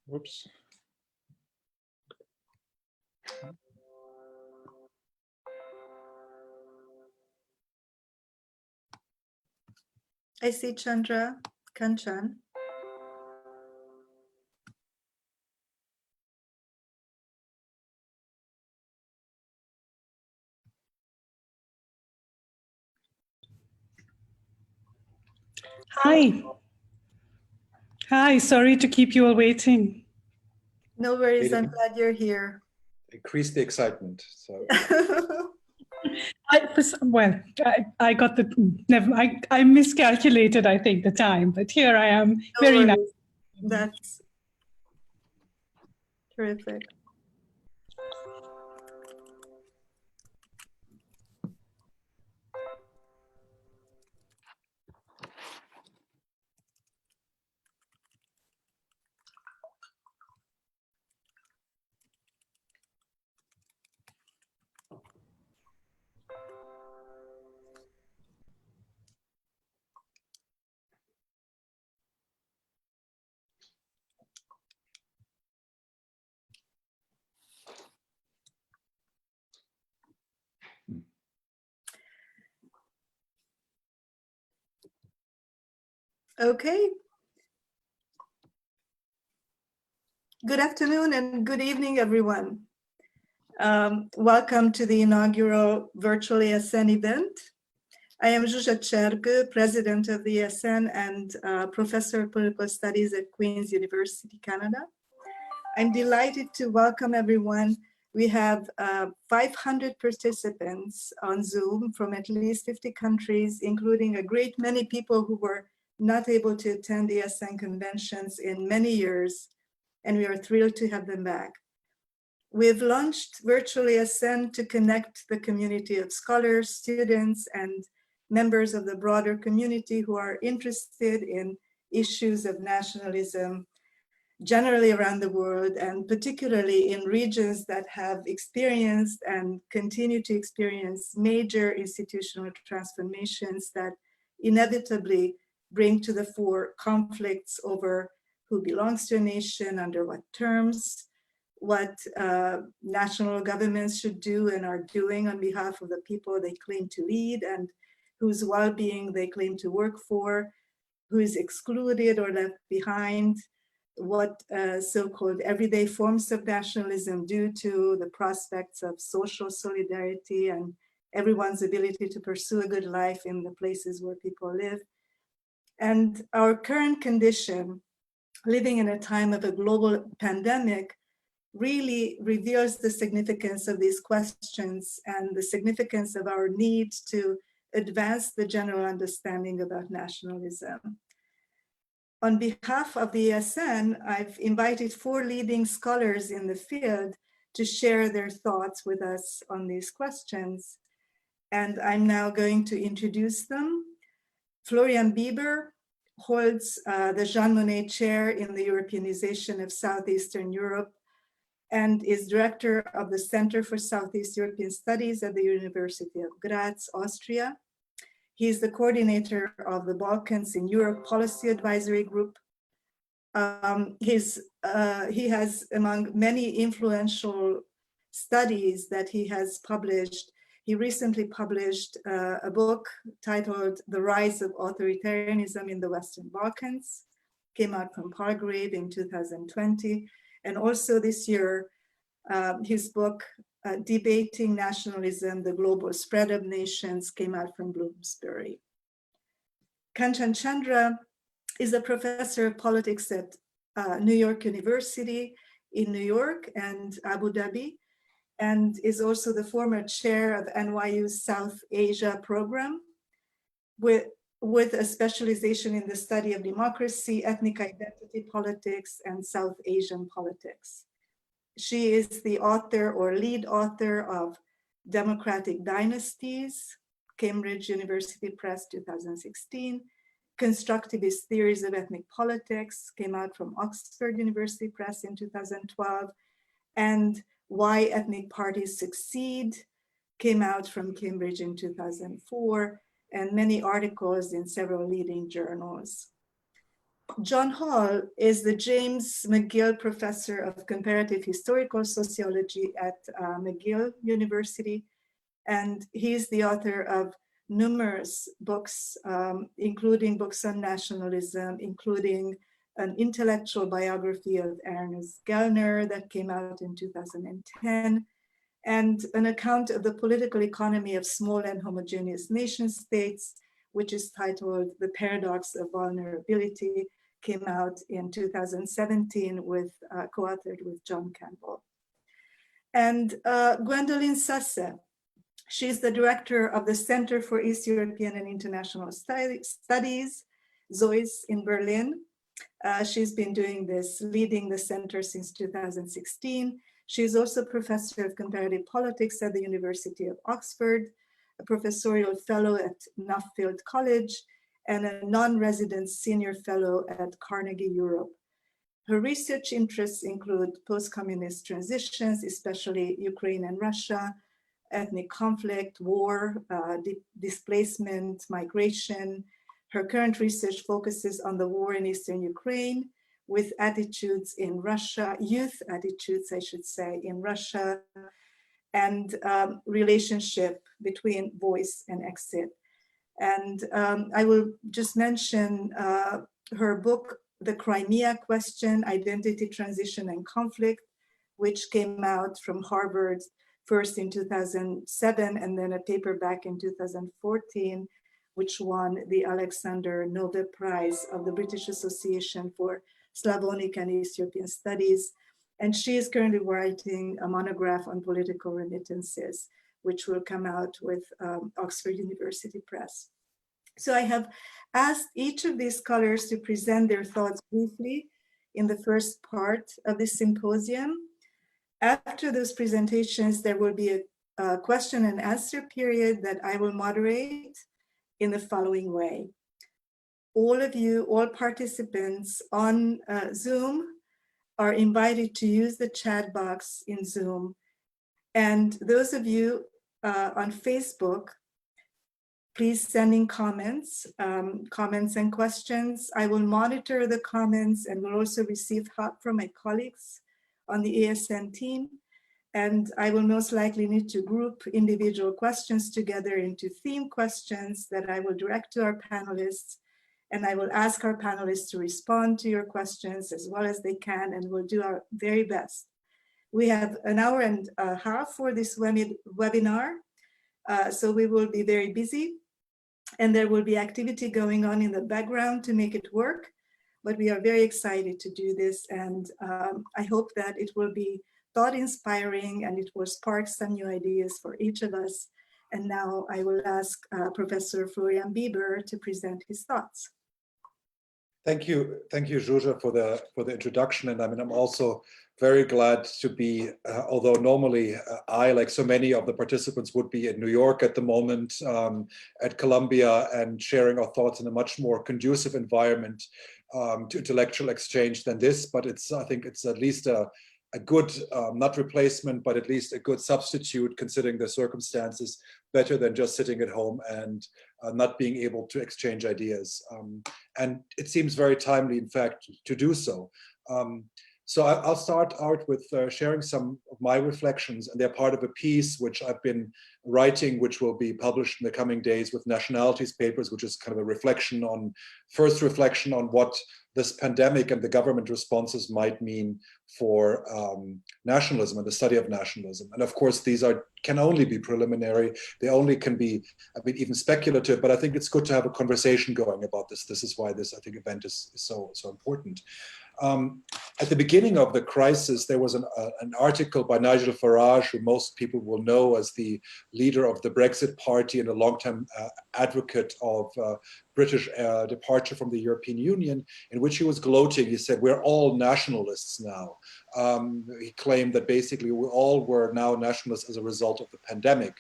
Whoops. I see Chandra Kanchan. Hi. Hi, sorry to keep you all waiting. No worries, I'm glad you're here. Increase the excitement. So I got the, I miscalculated, I think, the time, but here I am. No Very nice. worries. That's terrific. Okay. Good afternoon and good evening, everyone. Welcome to the inaugural virtual ASN event. I am Zsuzsa Csergő, president of the ASN and professor of political studies at Queen's University, Canada. I'm delighted to welcome everyone. We have 500 participants on Zoom from at least 50 countries, including a great many people who were not able to attend ASN conventions in many years, and we are thrilled to have them back. We've launched Virtual ASN to connect the community of scholars, students, and members of the broader community who are interested in issues of nationalism generally around the world, and particularly in regions that have experienced and continue to experience major institutional transformations that inevitably bring to the fore conflicts over who belongs to a nation, under what terms, what national governments should do and are doing on behalf of the people they claim to lead and whose well-being they claim to work for, who is excluded or left behind, what so-called everyday forms of nationalism do to the prospects of social solidarity and everyone's ability to pursue a good life in the places where people live. And our current condition, living in a time of a global pandemic, really reveals the significance of these questions and the significance of our need to advance the general understanding about nationalism. On behalf of the ASN, I've invited 4 leading scholars in the field to share their thoughts with us on these questions. And I'm now going to introduce them. Florian Bieber holds the Jean Monnet Chair in the Europeanization of Southeastern Europe and is director of the Center for Southeast European Studies at the University of Graz, Austria. He is the coordinator of the Balkans in Europe Policy Advisory Group. He has, among many influential studies that he has published, he recently published a book titled The Rise of Authoritarianism in the Western Balkans, came out from Palgrave in 2020. And also this year, his book, Debating Nationalism, The Global Spread of Nations, came out from Bloomsbury. Kanchan Chandra is a professor of politics at New York University in New York and Abu Dhabi, and is also the former chair of NYU's South Asia program with a specialization in the study of democracy, ethnic identity politics, and South Asian politics. She is the author or lead author of Democratic Dynasties, Cambridge University Press, 2016, Constructivist Theories of Ethnic Politics, came out from Oxford University Press in 2012, and Why Ethnic Parties Succeed, came out from Cambridge in 2004, and many articles in several leading journals. John Hall is the James McGill Professor of Comparative Historical Sociology at McGill University, and he's the author of numerous books, including books on nationalism, including an intellectual biography of Ernest Gellner that came out in 2010, and an account of the political economy of small and homogeneous nation states, which is titled The Paradox of Vulnerability, came out in 2017 with co-authored with John Campbell. And Gwendoline Sasse, she's the director of the Center for East European and International Studies, ZOIS in Berlin. She's been doing this, leading the center since 2016. She's also professor of comparative politics at the University of Oxford, a professorial fellow at Nuffield College, and a non-resident senior fellow at Carnegie Europe. Her research interests include post-communist transitions, especially Ukraine and Russia, ethnic conflict, war, displacement, migration. Her current research focuses on the war in Eastern Ukraine, with attitudes in Russia, youth attitudes, I should say, in Russia, and relationship between voice and exit. And I will just mention her book, The Crimea Question, Identity, Transition, and Conflict, which came out from Harvard first in 2007, and then a paperback in 2014, which won the Alexander Nobel Prize of the British Association for Slavonic and East European Studies. And she is currently writing a monograph on political remittances, which will come out with Oxford University Press. So I have asked each of these scholars to present their thoughts briefly in the first part of this symposium. After those presentations, there will be a question and answer period that I will moderate in the following way. All of you, all participants on Zoom are invited to use the chat box in Zoom. And those of you on Facebook, please send in comments and questions. I will monitor the comments and will also receive help from my colleagues on the ASN team. And I will most likely need to group individual questions together into theme questions that I will direct to our panelists. And I will ask our panelists to respond to your questions as well as they can, and we'll do our very best. We have an hour and a half for this webinar, so we will be very busy, and there will be activity going on in the background to make it work. But we are very excited to do this, and I hope that it will be thought-inspiring and it will spark some new ideas for each of us. And now I will ask Professor Florian Bieber to present his thoughts. Thank you, Zsuzsa, for the introduction. And I mean, I'm also very glad to be, although normally I, like so many of the participants, would be in New York at the moment, at Columbia, and sharing our thoughts in a much more conducive environment to intellectual exchange than this. But I think it's at least a good, not replacement, but at least a good substitute, considering the circumstances, better than just sitting at home and not being able to exchange ideas. And it seems very timely, in fact, to do so. So I'll start out with sharing some of my reflections, and they're part of a piece which I've been writing, which will be published in the coming days with Nationalities Papers, which is kind of a reflection on what this pandemic and the government responses might mean for nationalism and the study of nationalism. And of course, these can only be preliminary. They only can be, I mean, even speculative, but I think it's good to have a conversation going about this. This is why this, I think, event is so important. At the beginning of the crisis, there was an article by Nigel Farage, who most people will know as the leader of the Brexit party and a longtime advocate of British departure from the European Union, in which he was gloating. He said, we're all nationalists now. He claimed that basically we all were now nationalists as a result of the pandemic.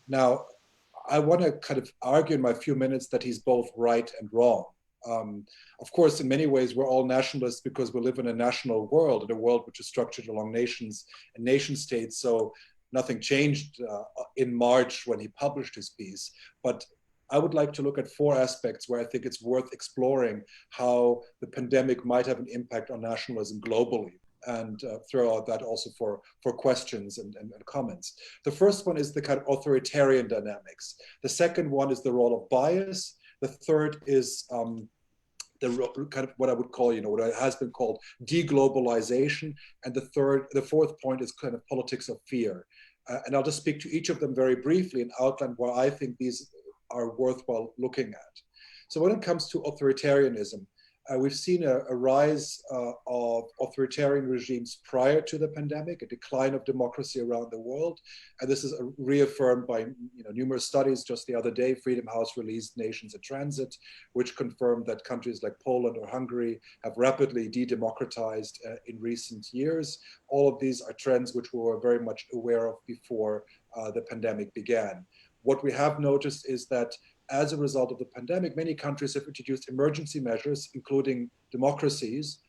Now, I want to kind of argue in my few minutes that he's both right and wrong. Of course, in many ways, we're all nationalists because we live in a national world, in a world which is structured along nations and nation states. So nothing changed in March when he published his piece. But I would like to look at 4 aspects where I think it's worth exploring how the pandemic might have an impact on nationalism globally, and throw out that also for questions and comments. The first one is the kind of authoritarian dynamics. The second one is the role of bias. The third is the kind of what I would call, what has been called deglobalization. And the fourth point is kind of politics of fear. And I'll just speak to each of them very briefly and outline why I think these are worthwhile looking at. So when it comes to authoritarianism, we've seen a rise of authoritarian regimes prior to the pandemic, a decline of democracy around the world. And this is reaffirmed by numerous studies. Just the other day, Freedom House released Nations in Transit, which confirmed that countries like Poland or Hungary have rapidly de-democratized in recent years. All of these are trends which we were very much aware of before the pandemic began. What we have noticed is that as a result of the pandemic, many countries have introduced emergency measures, including democracies,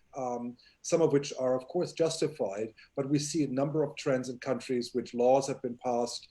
some of which are, of course, justified, but we see a number of trends in countries which laws have been passed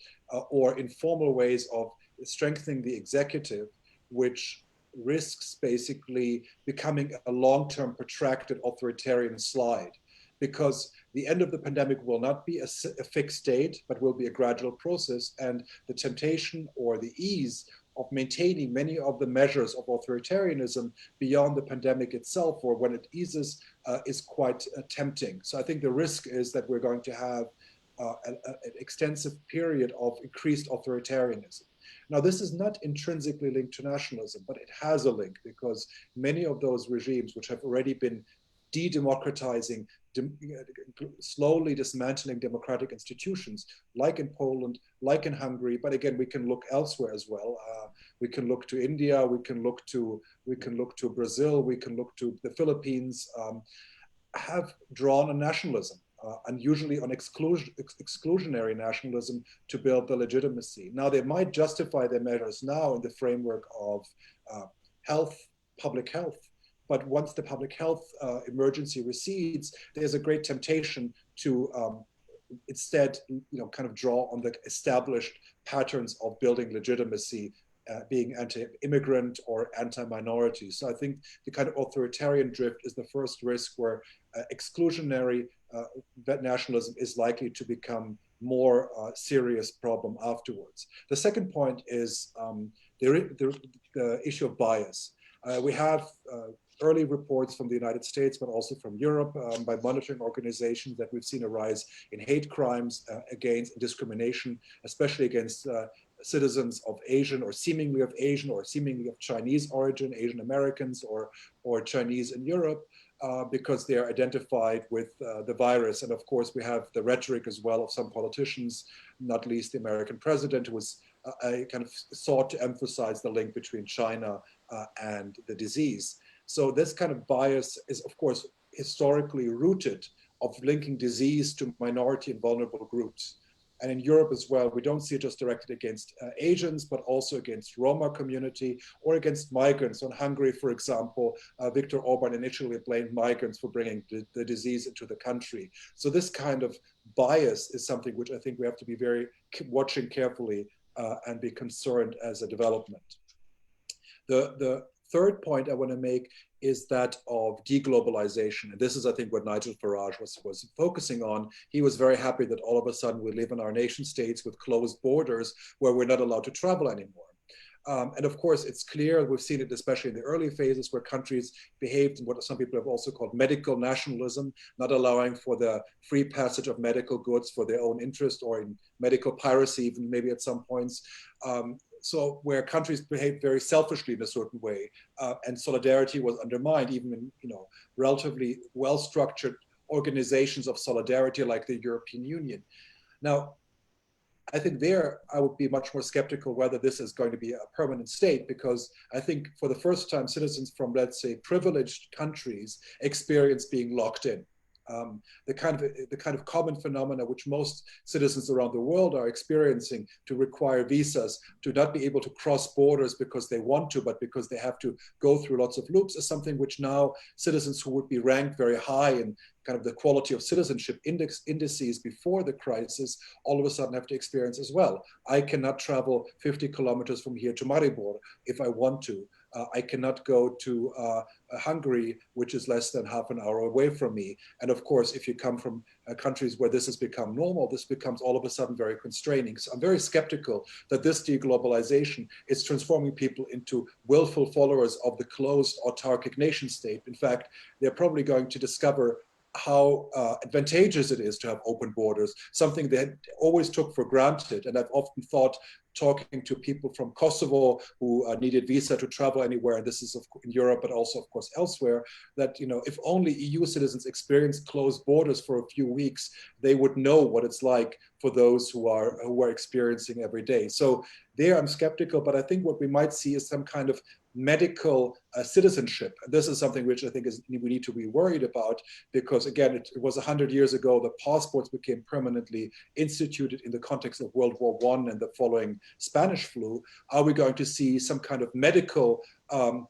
or informal ways of strengthening the executive, which risks basically becoming a long-term protracted authoritarian slide. Because the end of the pandemic will not be a fixed date, but will be a gradual process, and the temptation or the ease of maintaining many of the measures of authoritarianism beyond the pandemic itself, or when it eases, is quite tempting. So I think the risk is that we're going to have an extensive period of increased authoritarianism. Now, this is not intrinsically linked to nationalism, but it has a link, because many of those regimes which have already been de-democratizing, slowly dismantling democratic institutions, like in Poland, like in Hungary, but again, we can look elsewhere as well. We can look to India, we can look to Brazil, we can look to the Philippines, have drawn on nationalism, and usually on exclusionary nationalism to build the legitimacy. Now, they might justify their measures now in the framework of public health, but once the public health emergency recedes, there's a great temptation to instead, kind of draw on the established patterns of building legitimacy, being anti-immigrant or anti-minority. So I think the kind of authoritarian drift is the first risk, where exclusionary nationalism is likely to become more serious problem afterwards. The second point is the issue of bias. We have early reports from the United States, but also from Europe, by monitoring organizations, that we've seen a rise in hate crimes against discrimination, especially against citizens of Asian or seemingly of Chinese origin, Asian Americans or Chinese in Europe, because they are identified with the virus. And of course, we have the rhetoric as well of some politicians, not least the American president, who was kind of sought to emphasize the link between China and the disease. So this kind of bias is, of course, historically rooted of linking disease to minority and vulnerable groups. And in Europe as well, we don't see it just directed against Asians, but also against Roma community or against migrants. In Hungary, for example, Viktor Orban initially blamed migrants for bringing the disease into the country. So this kind of bias is something which I think we have to be watching carefully and be concerned as a development. The third point I want to make is that of deglobalization. And this is, I think, what Nigel Farage was focusing on. He was very happy that all of a sudden we live in our nation states with closed borders where we're not allowed to travel anymore. And of course, it's clear, we've seen it especially in the early phases where countries behaved in what some people have also called medical nationalism, not allowing for the free passage of medical goods for their own interest, or in medical piracy, even maybe at some points. So where countries behaved very selfishly in a certain way, and solidarity was undermined, even in relatively well-structured organizations of solidarity like the European Union. Now, I think there I would be much more skeptical whether this is going to be a permanent state, because I think for the first time citizens from, let's say, privileged countries experience being locked in. The kind of common phenomena which most citizens around the world are experiencing, to require visas, to not be able to cross borders because they want to, but because they have to go through lots of loops, is something which now citizens who would be ranked very high in kind of the quality of citizenship indices before the crisis, all of a sudden have to experience as well. I cannot travel 50 kilometers from here to Maribor if I want to. I cannot go to Hungary, which is less than half an hour away from me. And of course, if you come from countries where this has become normal, this becomes all of a sudden very constraining. So I'm very skeptical that this deglobalization is transforming people into willful followers of the closed autarkic nation state. In fact, they're probably going to discover how advantageous it is to have open borders, something they always took for granted. And I've often thought, talking to people from Kosovo who needed visa to travel anywhere, and this is in Europe, but also of course elsewhere, that if only EU citizens experienced closed borders for a few weeks, they would know what it's like for those who are experiencing every day. So there I'm skeptical, but I think what we might see is some kind of medical citizenship. And this is something which I think we need to be worried about, because again, it was 100 years ago that passports became permanently instituted in the context of World War I and the following Spanish flu. Are we going to see some kind of medical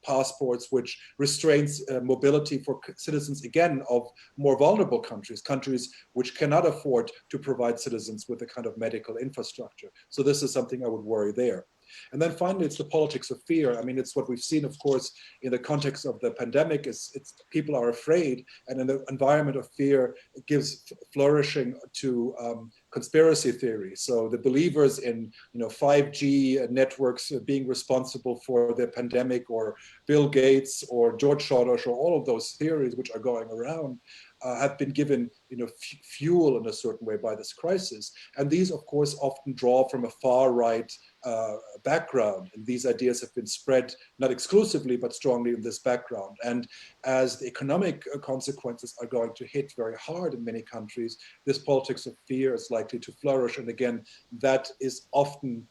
passports which restrains mobility for citizens, again, of more vulnerable countries which cannot afford to provide citizens with a kind of medical infrastructure? So this is something I would worry there. And then finally, it's the politics of fear. I mean, it's what we've seen, of course, in the context of the pandemic. It's people are afraid, and in the environment of fear, it gives flourishing to conspiracy theory. So the believers in 5G networks being responsible for the pandemic, or Bill Gates or George Soros, or all of those theories which are going around, have been given fuel in a certain way by this crisis. And these, of course, often draw from a far right background. And these ideas have been spread, not exclusively, but strongly in this background. And as the economic consequences are going to hit very hard in many countries, this politics of fear is likely to flourish. And again, that is often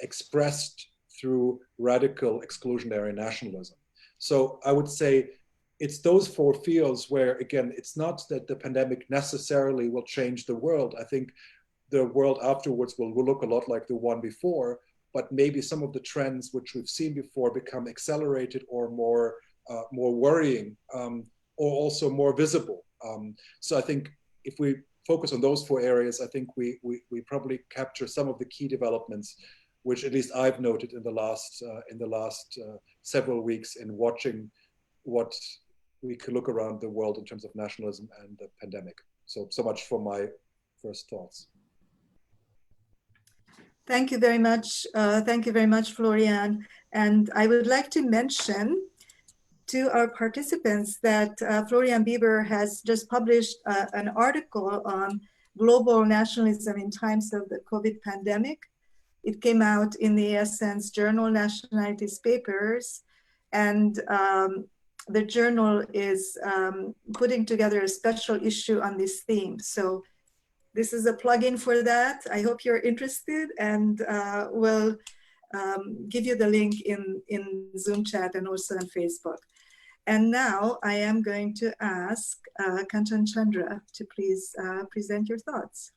expressed through radical exclusionary nationalism. So I would say it's those four fields where, again, it's not that the pandemic necessarily will change the world. I think the world afterwards will look a lot like the one before, but maybe some of the trends which we've seen before become accelerated or more worrying, or also more visible. So I think if we focus on those four areas, I think we probably capture some of the key developments, which at least I've noted in the last several weeks in watching what we could look around the world in terms of nationalism and the pandemic. So much for my first thoughts. Thank you very much. Thank you very much, Florian. And I would like to mention to our participants that Florian Bieber has just published an article on global nationalism in times of the COVID pandemic. It came out in the vASN's journal, Nationalities Papers, and the journal is putting together a special issue on this theme. So this is a plug-in for that. I hope you're interested, and we'll give you the link in Zoom chat and also on Facebook. And now I am going to ask Kanchan Chandra to please present your thoughts.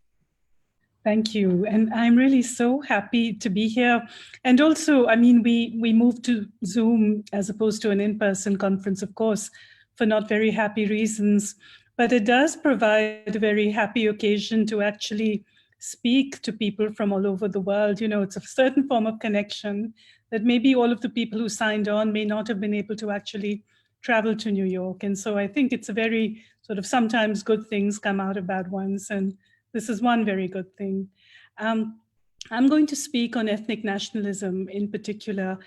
Thank you. And I'm really so happy to be here. And also, I mean, we moved to Zoom as opposed to an in-person conference, of course, for not very happy reasons. But it does provide a very happy occasion to actually speak to people from all over the world. It's a certain form of connection that maybe all of the people who signed on may not have been able to actually travel to New York. And so I think it's a very sort of sometimes good things come out of bad ones. And this is one very good thing. I'm going to speak on ethnic nationalism in particular.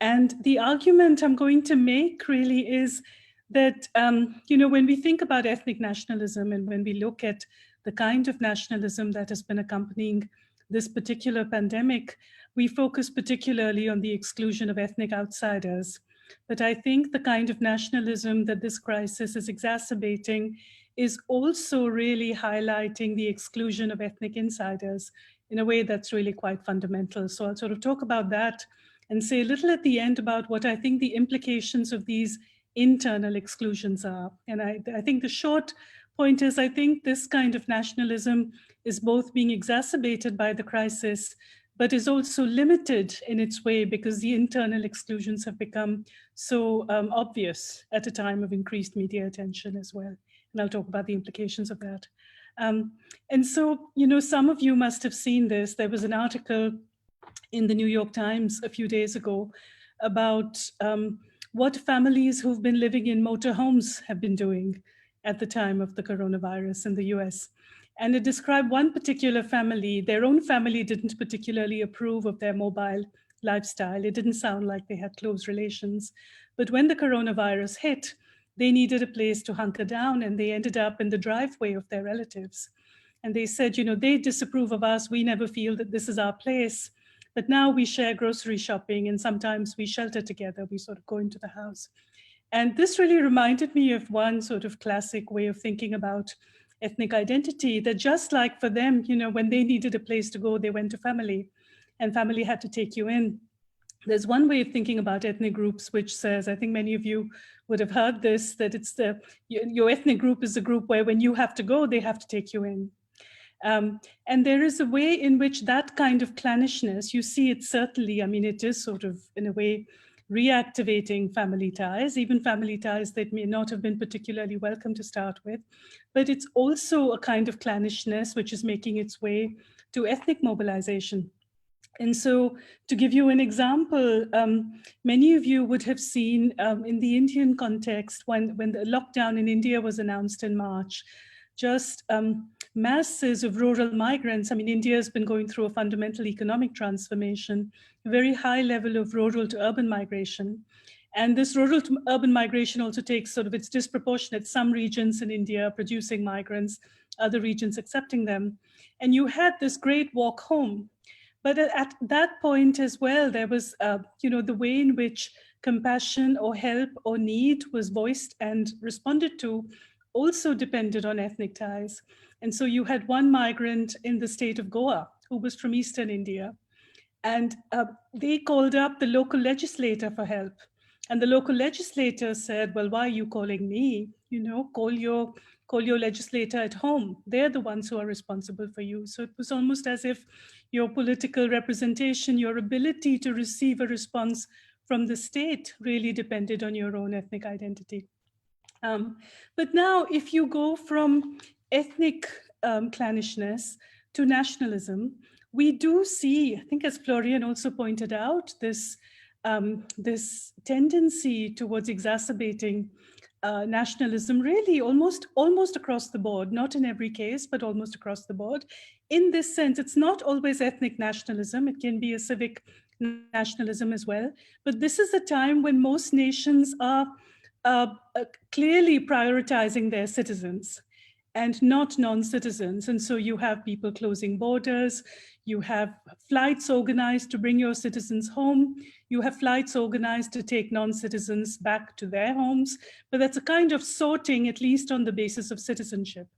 And the argument I'm going to make really is that, when we think about ethnic nationalism and when we look at the kind of nationalism that has been accompanying this particular pandemic, we focus particularly on the exclusion of ethnic outsiders. But I think the kind of nationalism that this crisis is exacerbating is also really highlighting the exclusion of ethnic insiders in a way that's really quite fundamental. So I'll sort of talk about that and say a little at the end about what I think the implications of these internal exclusions are. And I think the short point is, I think this kind of nationalism is both being exacerbated by the crisis, but is also limited in its way because the internal exclusions have become so obvious at a time of increased media attention as well. And I'll talk about the implications of that. And so, some of you must have seen this. There was an article in the New York Times a few days ago about what families who've been living in motorhomes have been doing at the time of the coronavirus in the US. And it described one particular family. Their own family didn't particularly approve of their mobile lifestyle. It didn't sound like they had close relations. But when the coronavirus hit, they needed a place to hunker down, and they ended up in the driveway of their relatives. And they said, they disapprove of us. We never feel that this is our place. But now we share grocery shopping, and sometimes we shelter together. We sort of go into the house. And this really reminded me of one sort of classic way of thinking about ethnic identity, that just like for them, when they needed a place to go, they went to family, and family had to take you in. There's one way of thinking about ethnic groups, which says, I think many of you would have heard this, that it's your ethnic group is a group where when you have to go, they have to take you in. And there is a way in which that kind of clannishness, you see it certainly, it is sort of, in a way, reactivating family ties, even family ties that may not have been particularly welcome to start with. But it's also a kind of clannishness which is making its way to ethnic mobilization. And so, to give you an example, many of you would have seen in the Indian context, when the lockdown in India was announced in March, just masses of rural migrants. India has been going through a fundamental economic transformation, a very high level of rural to urban migration. And this rural to urban migration also takes sort of, it's disproportionate. Some regions in India producing migrants, other regions accepting them. And you had this great walk home. But at that point as well, there was, the way in which compassion or help or need was voiced and responded to also depended on ethnic ties. And so you had one migrant in the state of Goa who was from Eastern India. And they called up the local legislator for help. And the local legislator said, well, why are you calling me? Call your legislator at home. They're the ones who are responsible for you. So it was almost as if your political representation, your ability to receive a response from the state really depended on your own ethnic identity. But now, if you go from ethnic clannishness to nationalism, we do see, I think as Florian also pointed out, this tendency towards exacerbating nationalism really almost across the board, not in every case, but almost across the board. In this sense, it's not always ethnic nationalism. It can be a civic nationalism as well. But this is a time when most nations are clearly prioritizing their citizens and not non-citizens. And so you have people closing borders, you have flights organized to bring your citizens home, you have flights organized to take non-citizens back to their homes, but that's a kind of sorting, at least on the basis of citizenship.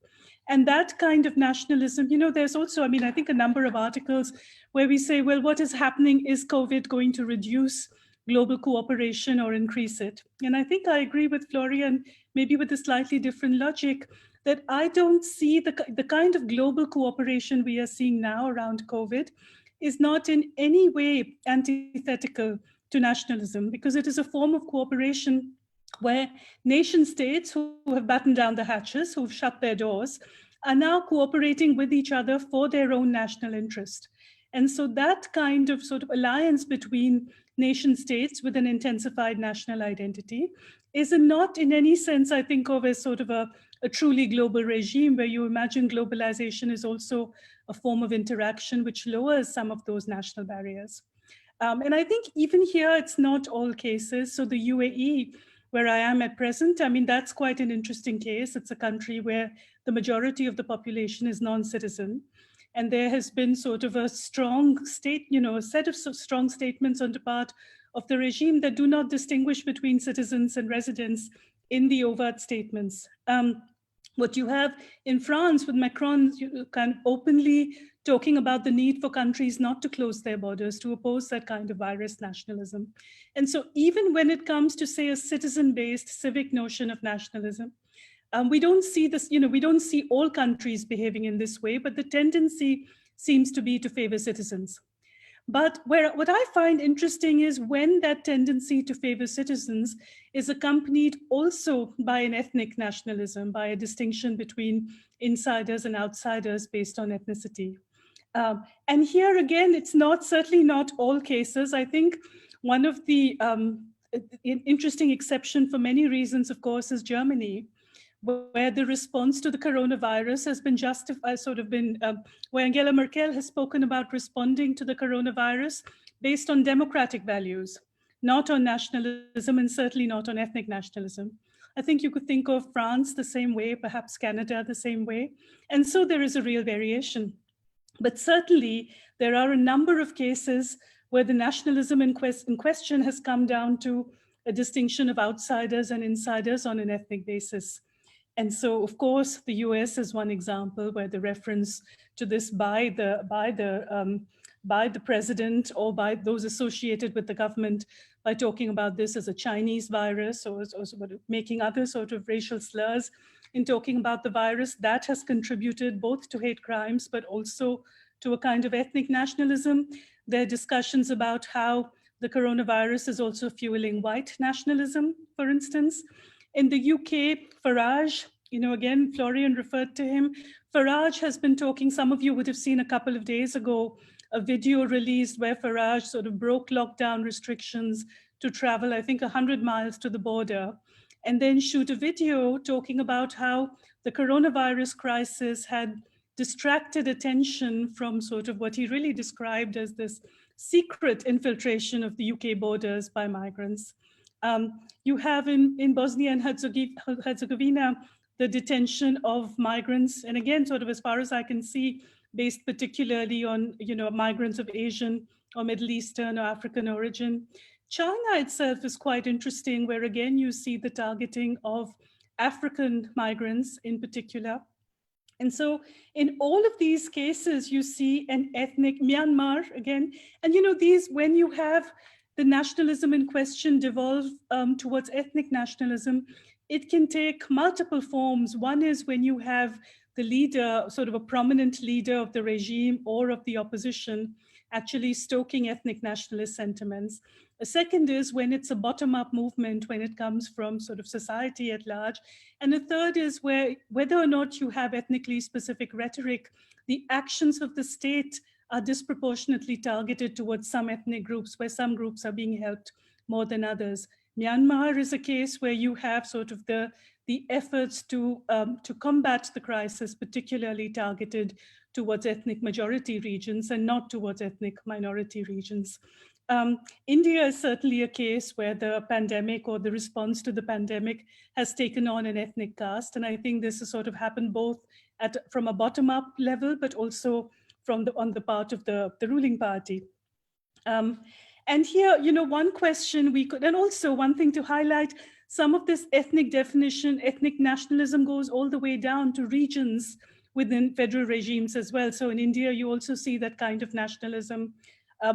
And that kind of nationalism, there's also, I think a number of articles where we say, well, what is happening? Is COVID going to reduce global cooperation or increase it? And I think I agree with Florian, maybe with a slightly different logic, that I don't see the kind of global cooperation we are seeing now around COVID is not in any way antithetical to nationalism, because it is a form of cooperation where nation states who have battened down the hatches, who've shut their doors, are now cooperating with each other for their own national interest. And so that kind of sort of alliance between nation states with an intensified national identity is not in any sense, I think of as sort of a truly global regime where you imagine globalization is also a form of interaction which lowers some of those national barriers. And I think even here, it's not all cases. So the UAE, where I am at present, I mean, that's quite an interesting case. It's a country where the majority of the population is non-citizen. And there has been sort of a strong state, a set of strong statements on the part of the regime that do not distinguish between citizens and residents in the overt statements. What you have in France with Macron kind of openly talking about the need for countries not to close their borders, to oppose that kind of virus nationalism. And so even when it comes to, say, a citizen-based civic notion of nationalism, we don't see this, we don't see all countries behaving in this way, but the tendency seems to be to favor citizens. But what I find interesting is when that tendency to favor citizens is accompanied also by an ethnic nationalism, by a distinction between insiders and outsiders based on ethnicity. And here again, it's certainly not all cases. I think one of the interesting exception for many reasons, of course, is Germany, where the response to the coronavirus has been justified, where Angela Merkel has spoken about responding to the coronavirus based on democratic values, not on nationalism, and certainly not on ethnic nationalism. I think you could think of France the same way, perhaps Canada the same way. And so there is a real variation. But certainly there are a number of cases where the nationalism in question has come down to a distinction of outsiders and insiders on an ethnic basis. And so, of course, the US is one example where the reference to this by the president or by those associated with the government by talking about this as a Chinese virus or making other sort of racial slurs in talking about the virus, that has contributed both to hate crimes, but also to a kind of ethnic nationalism. There are discussions about how the coronavirus is also fueling white nationalism, for instance. In the UK, Farage, again, Florian referred to him. Farage has been talking, some of you would have seen a couple of days ago, a video released where Farage sort of broke lockdown restrictions to travel, I think 100 miles to the border, and then shoot a video talking about how the coronavirus crisis had distracted attention from sort of what he really described as this secret infiltration of the UK borders by migrants. You have in Bosnia and Herzegovina, the detention of migrants, and again, sort of as far as I can see, based particularly on migrants of Asian or Middle Eastern or African origin. China itself is quite interesting, where again you see the targeting of African migrants in particular. And so in all of these cases, you see an ethnic Myanmar again, and these, when you have the nationalism in question devolve towards ethnic nationalism, it can take multiple forms. One is when you have the leader, sort of a prominent leader of the regime or of the opposition, actually stoking ethnic nationalist sentiments. A second is when it's a bottom-up movement, when it comes from sort of society at large. And a third is whether or not you have ethnically specific rhetoric, the actions of the state are disproportionately targeted towards some ethnic groups, where some groups are being helped more than others. Myanmar is a case where you have sort of the efforts to combat the crisis, particularly targeted towards ethnic majority regions and not towards ethnic minority regions. India is certainly a case where the pandemic or the response to the pandemic has taken on an ethnic cast. And I think this has sort of happened both from a bottom-up level, but also on the part of the ruling party. And here, one question we could, and also one thing to highlight, some of this ethnic definition, ethnic nationalism goes all the way down to regions within federal regimes as well. So in India, you also see that kind of nationalism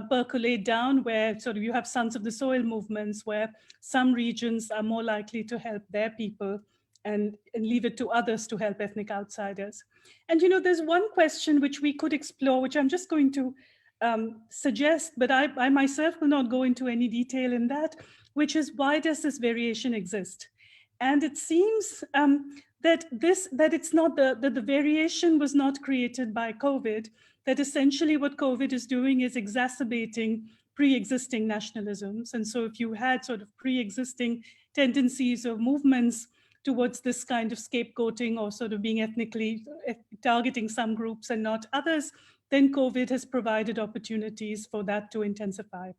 percolate down, where sort of you have sons of the soil movements, where some regions are more likely to help their people and leave it to others to help ethnic outsiders. And there's one question which we could explore, which I'm just going to suggest, but I myself will not go into any detail in that, which is, why does this variation exist? And it seems that it's not the variation was not created by COVID, that essentially what COVID is doing is exacerbating pre-existing nationalisms. And so if you had sort of pre-existing tendencies or movements towards this kind of scapegoating or sort of being ethnically targeting some groups and not others, then COVID has provided opportunities for that to intensify.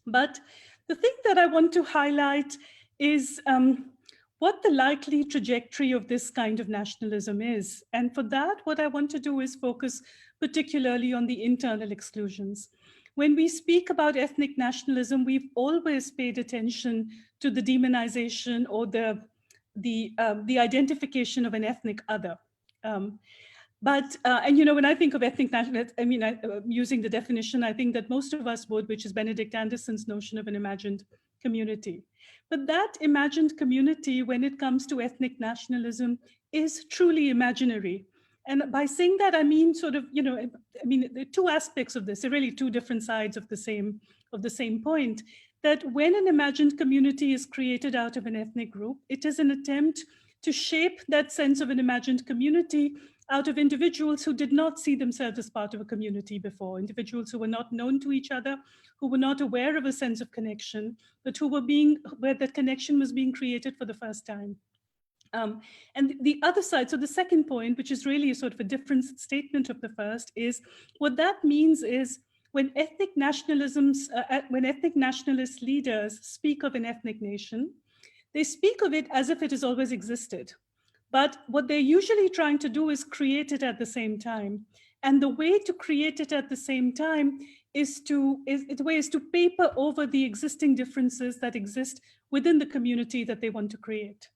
But the thing that I want to highlight is what the likely trajectory of this kind of nationalism is. And for that, what I want to do is focus particularly on the internal exclusions. When we speak about ethnic nationalism, we've always paid attention to the demonization or the identification of an ethnic other. And you know, when I think of ethnic nationalism, I mean, using the definition, I think that most of us would, which is Benedict Anderson's notion of an imagined community. But that imagined community, when it comes to ethnic nationalism, is truly imaginary. And by saying that, I mean, sort of, you know, I mean, there are two aspects of this. They're really two different sides of the same point. That when an imagined community is created out of an ethnic group, it is an attempt to shape that sense of an imagined community out of individuals who did not see themselves as part of a community before, individuals who were not known to each other, who were not aware of a sense of connection, but where that connection was being created for the first time. And the other side, so the second point, which is really sort of a different statement of the first, is what that means is when ethnic nationalist leaders speak of an ethnic nation, they speak of it as if it has always existed. But what they're usually trying to do is create it at the same time. And the way to create it at the same time is to paper over the existing differences that exist within the community that they want to create.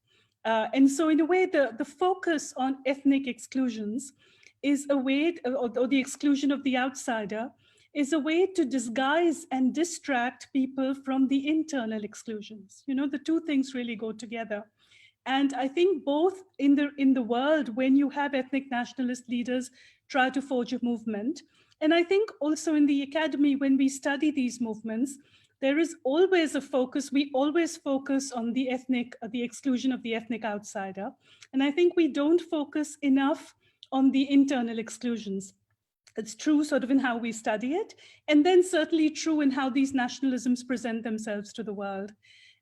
And so in a way, the focus on ethnic exclusions is a way, or the exclusion of the outsider, is a way to disguise and distract people from the internal exclusions. You know, the two things really go together. And I think both in the world, when you have ethnic nationalist leaders try to forge a movement, and I think also in the academy, when we study these movements, there is always a focus. We always focus on the exclusion of the ethnic outsider. And I think we don't focus enough on the internal exclusions. It's true sort of in how we study it, and then certainly true in how these nationalisms present themselves to the world.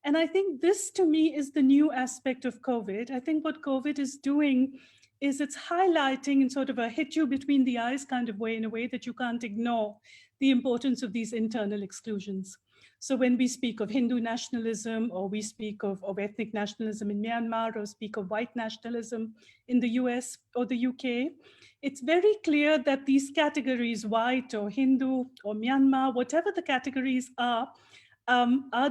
And I think this, to me, is the new aspect of COVID. I think what COVID is doing is it's highlighting in sort of a hit you between the eyes kind of way, in a way that you can't ignore the importance of these internal exclusions. So when we speak of Hindu nationalism, or we speak of ethnic nationalism in Myanmar, or speak of white nationalism in the US or the UK, it's very clear that these categories, white or Hindu or Myanmar, whatever the categories are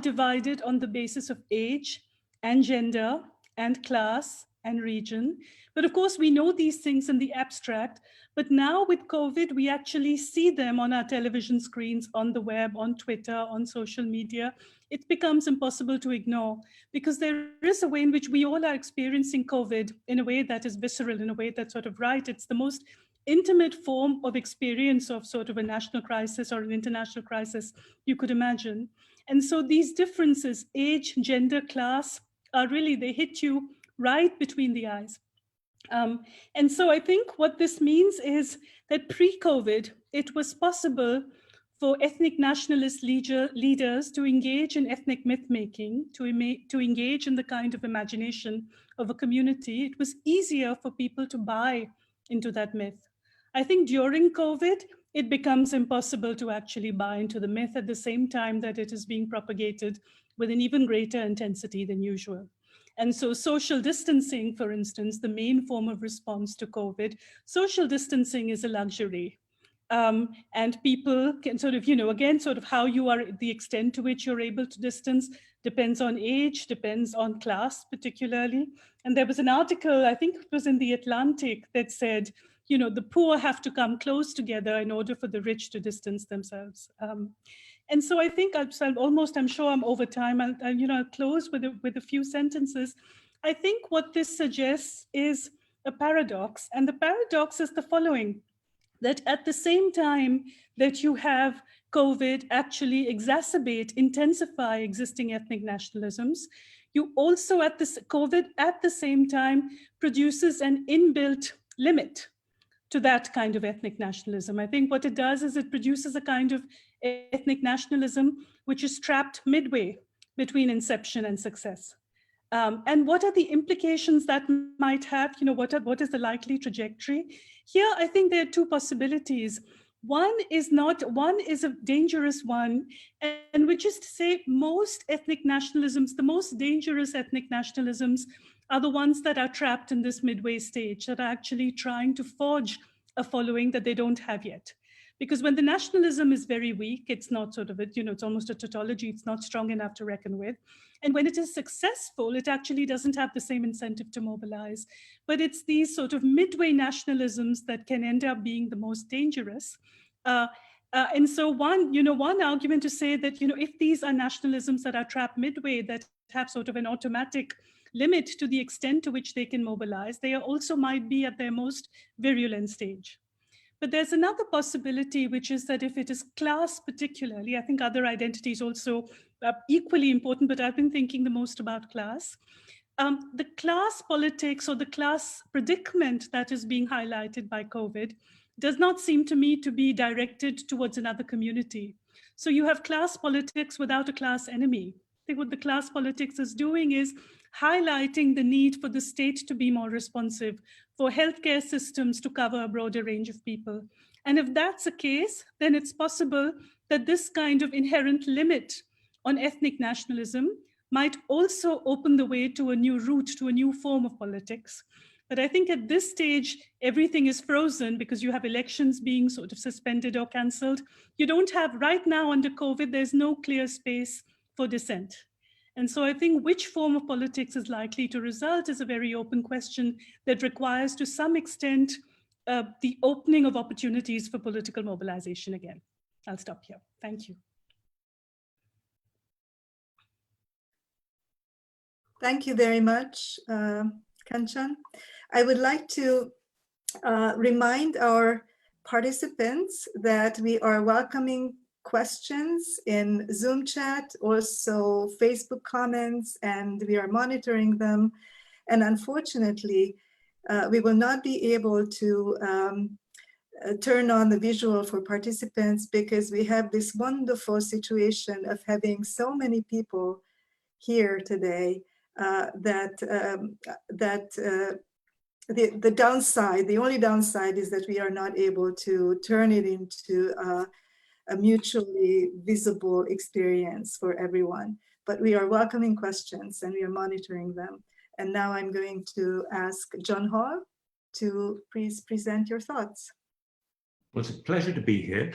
divided on the basis of age and gender and class and region. But of course, we know these things in the abstract, but now with COVID, we actually see them on our television screens, on the web, on Twitter, on social media. It becomes impossible to ignore, because there is a way in which we all are experiencing COVID in a way that is visceral, in a way that's sort of right. It's the most intimate form of experience of sort of a national crisis or an international crisis you could imagine. And so these differences, age, gender, class, are really, they hit you right between the eyes. And so I think what this means is that pre-COVID, it was possible for ethnic nationalist leaders to engage in ethnic myth-making, to engage in the kind of imagination of a community. It was easier for people to buy into that myth. I think during COVID, it becomes impossible to actually buy into the myth at the same time that it is being propagated with an even greater intensity than usual. And so social distancing, for instance, the main form of response to COVID, social distancing is a luxury. And people can sort of, again, sort of how you are, the extent to which you're able to distance depends on age, depends on class particularly. And there was an article, I think it was in The Atlantic, that said, the poor have to come close together in order for the rich to distance themselves. And so I think I'm sure I'm over time. I'll close with a few sentences. I think what this suggests is a paradox. And the paradox is the following, that at the same time that you have COVID actually intensify existing ethnic nationalisms, you also COVID at the same time produces an inbuilt limit to that kind of ethnic nationalism. I think what it does is it produces a kind of ethnic nationalism which is trapped midway between inception and success. And what are the implications that might have? What is the likely trajectory? Here, I think there are two possibilities. One is a dangerous one, and which is to say most ethnic nationalisms, the most dangerous ethnic nationalisms, are the ones that are trapped in this midway stage, that are actually trying to forge a following that they don't have yet. Because when the nationalism is very weak, it's not it's almost a tautology, it's not strong enough to reckon with. And when it is successful, it actually doesn't have the same incentive to mobilize. But it's these sort of midway nationalisms that can end up being the most dangerous. And so one argument to say that, if these are nationalisms that are trapped midway, that have sort of an automatic limit to the extent to which they can mobilize, they also might be at their most virulent stage. But there's another possibility, which is that if it is class particularly, I think other identities also are equally important, but I've been thinking the most about class. The class politics or the class predicament that is being highlighted by COVID does not seem to me to be directed towards another community. So you have class politics without a class enemy. I think what the class politics is doing is highlighting the need for the state to be more responsive, for healthcare systems to cover a broader range of people. And if that's the case, then it's possible that this kind of inherent limit on ethnic nationalism might also open the way to a new route, to a new form of politics. But I think at this stage, everything is frozen because you have elections being sort of suspended or canceled. You don't have, right now under COVID, there's no clear space for dissent. And so I think which form of politics is likely to result is a very open question that requires, to some extent, the opening of opportunities for political mobilization again. I'll stop here. Thank you. Thank you very much, Kanchan. I would like to remind our participants that we are welcoming questions in Zoom chat, also Facebook comments, and we are monitoring them. And unfortunately, we will not be able to turn on the visual for participants because we have this wonderful situation of having so many people here today the downside, the only downside is that we are not able to turn it into a mutually visible experience for everyone. But we are welcoming questions and we are monitoring them. And now I'm going to ask John Hall to please present your thoughts. Well, it's a pleasure to be here.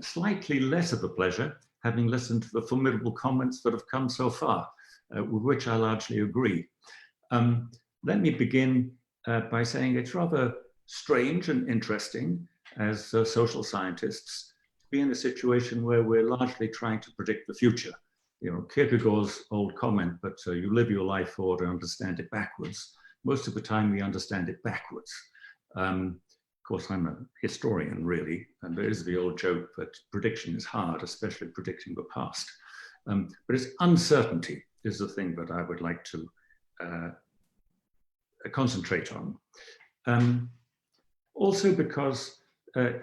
Slightly less of a pleasure, having listened to the formidable comments that have come so far, with which I largely agree. Let me begin by saying it's rather strange and interesting as social scientists to be in a situation where we're largely trying to predict the future. Kierkegaard's old comment, but you live your life forward and understand it backwards. Most of the time we understand it backwards. Of course, I'm a historian, really, and there is the old joke that prediction is hard, especially predicting the past. But it's uncertainty is the thing that I would like to concentrate on. Also because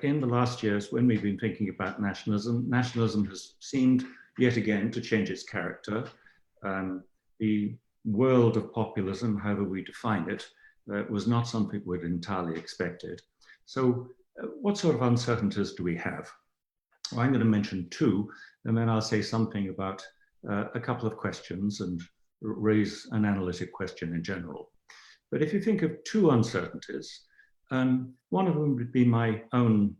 in the last years, when we've been thinking about nationalism has seemed yet again to change its character. The world of populism, however we define it, was not something we'd entirely expected. So what sort of uncertainties do we have? Well, I'm going to mention two, and then I'll say something about a couple of questions and raise an analytic question in general. But if you think of two uncertainties, one of them would be my own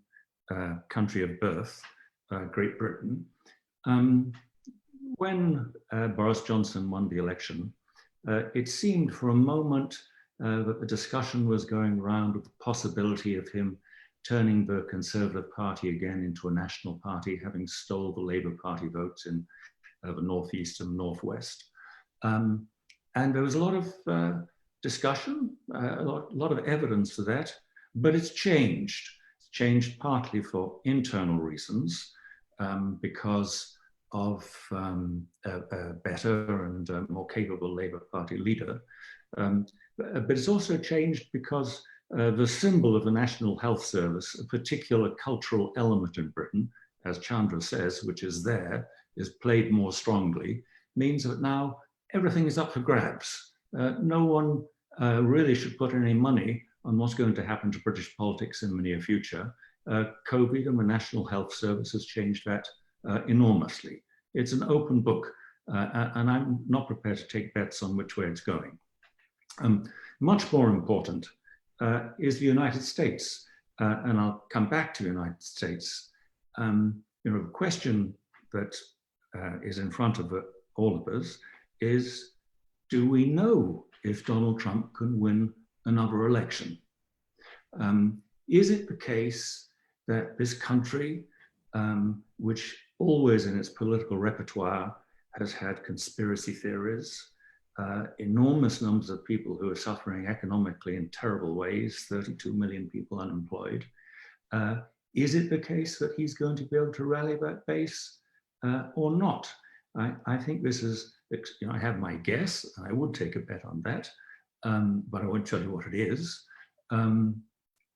country of birth, Great Britain. When Boris Johnson won the election, it seemed for a moment that the discussion was going around with the possibility of him turning the Conservative Party again into a national party, having stole the Labour Party votes in the Northeast and Northwest. And there was a lot of discussion, a lot of evidence for that, but it's changed. It's changed partly for internal reasons, because of a better and more capable Labour Party leader. But it's also changed because the symbol of the National Health Service, a particular cultural element in Britain, as Chandra says, which is there, is played more strongly, means that now everything is up for grabs. No one really should put any money on what's going to happen to British politics in the near future. COVID and the National Health Service has changed that enormously. It's an open book, and I'm not prepared to take bets on which way it's going. Much more important is the United States, and I'll come back to the United States. The question that is in front of all of us is, do we know if Donald Trump can win another election? Is it the case that this country, which always in its political repertoire has had conspiracy theories, enormous numbers of people who are suffering economically in terrible ways, 32 million people unemployed, is it the case that he's going to be able to rally that base or not? I think this is, I have my guess, and I would take a bet on that, but I won't tell you what it is.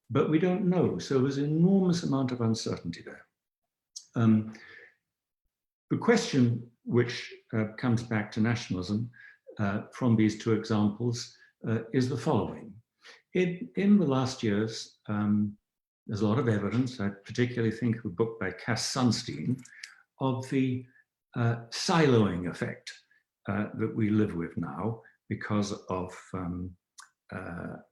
But we don't know, so there's an enormous amount of uncertainty there. The question which comes back to nationalism from these two examples is the following. In the last years, there's a lot of evidence, I particularly think of a book by Cass Sunstein, of the siloing effect that we live with now because of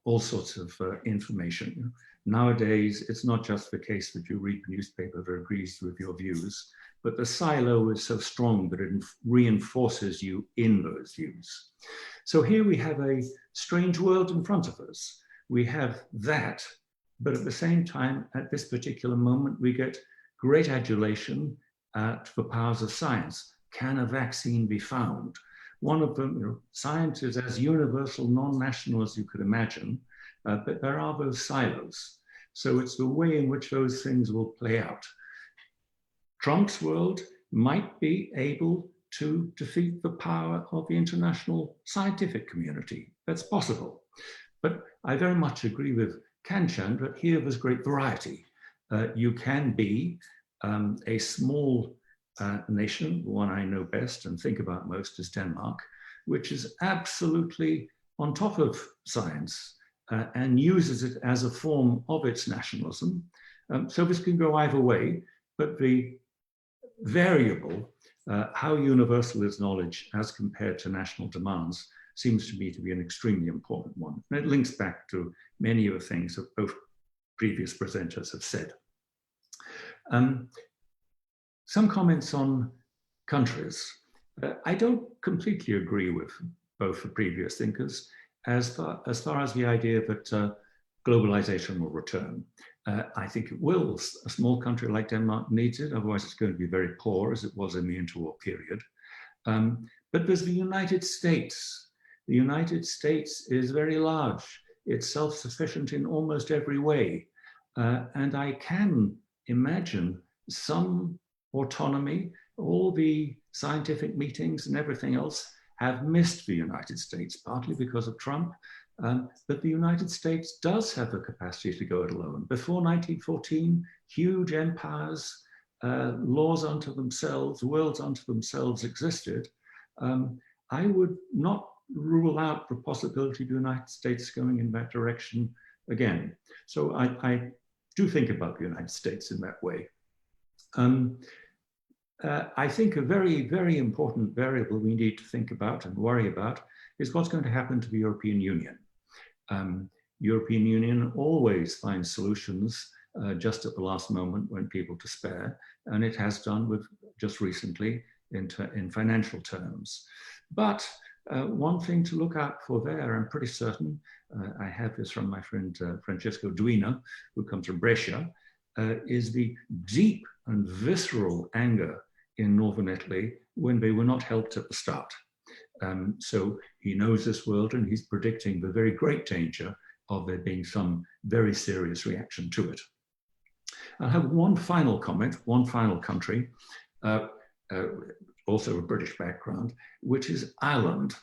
all sorts of information. Nowadays, it's not just the case that you read the newspaper that agrees with your views, but the silo is so strong that it reinforces you in those views. So here we have a strange world in front of us. We have that, but at the same time, at this particular moment, we get great adulation for powers of science. Can a vaccine be found? One of them, science is as universal, non-national as you could imagine, but there are those silos. So it's the way in which those things will play out. Trump's world might be able to defeat the power of the international scientific community. That's possible. But I very much agree with Kanchan that here there's great variety. You can be a small nation, the one I know best and think about most is Denmark, which is absolutely on top of science and uses it as a form of its nationalism. So this can go either way, but the variable, how universal is knowledge as compared to national demands, seems to me to be an extremely important one. And it links back to many of the things that both previous presenters have said. Some comments on countries. I don't completely agree with both the previous thinkers as far as the idea that globalization will return. I think it will. A small country like Denmark needs it, otherwise it's going to be very poor as it was in the interwar period. But there's the United States. The United States is very large. It's self-sufficient in almost every way. And I can imagine some autonomy. All the scientific meetings and everything else have missed the United States, partly because of Trump, but the United States does have the capacity to go it alone. Before 1914, huge empires, laws unto themselves, worlds unto themselves existed. I would not rule out the possibility of the United States going in that direction again. So I do think about the United States in that way. I think a very, very important variable we need to think about and worry about is what's going to happen to the European Union. European Union always finds solutions just at the last moment when people despair, and it has done with just recently in financial terms. But one thing to look out for there, I'm pretty certain, I have this from my friend Francesco Duino, who comes from Brescia, is the deep and visceral anger in northern Italy when they were not helped at the start. So he knows this world and he's predicting the very great danger of there being some very serious reaction to it. I'll have one final comment, one final country, also a British background, which is Ireland.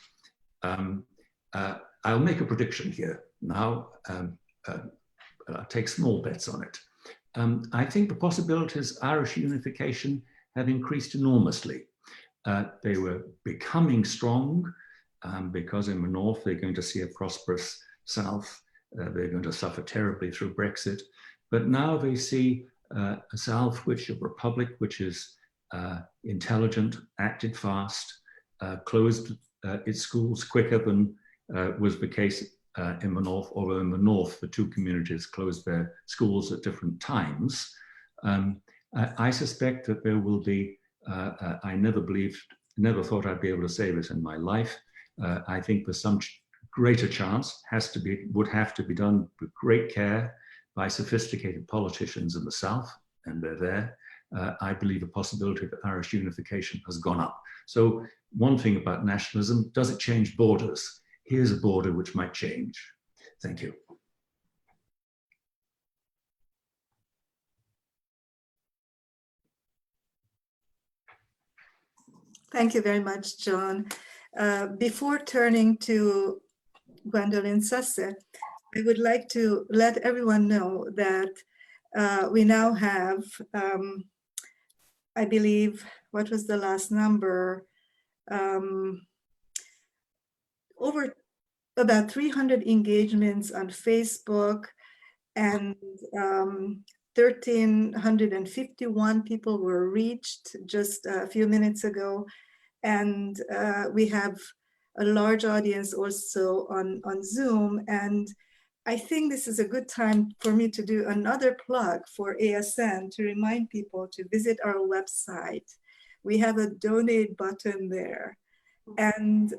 I'll make a prediction here. Now, take small bets on it. I think the possibilities of Irish unification have increased enormously. They were becoming strong because in the north they're going to see a prosperous south. They're going to suffer terribly through Brexit. But now they see a south which a republic which is intelligent, acted fast, closed its schools quicker than was the case in the north, although in the north the two communities closed their schools at different times. I suspect that there will be, I never thought I'd be able to say this in my life. I think there's some greater chance, would have to be done with great care by sophisticated politicians in the south, and they're there. I believe the possibility of Irish unification has gone up. So one thing about nationalism, does it change borders? Here's a border which might change. Thank you. Thank you very much, John. Before turning to Gwendolyn Sasse, I would like to let everyone know that we now have, I believe, what was the last number? Over about 300 engagements on Facebook, and 1,351 people were reached just a few minutes ago. And we have a large audience also on Zoom. And I think this is a good time for me to do another plug for ASN to remind people to visit our website. We have a donate button there. And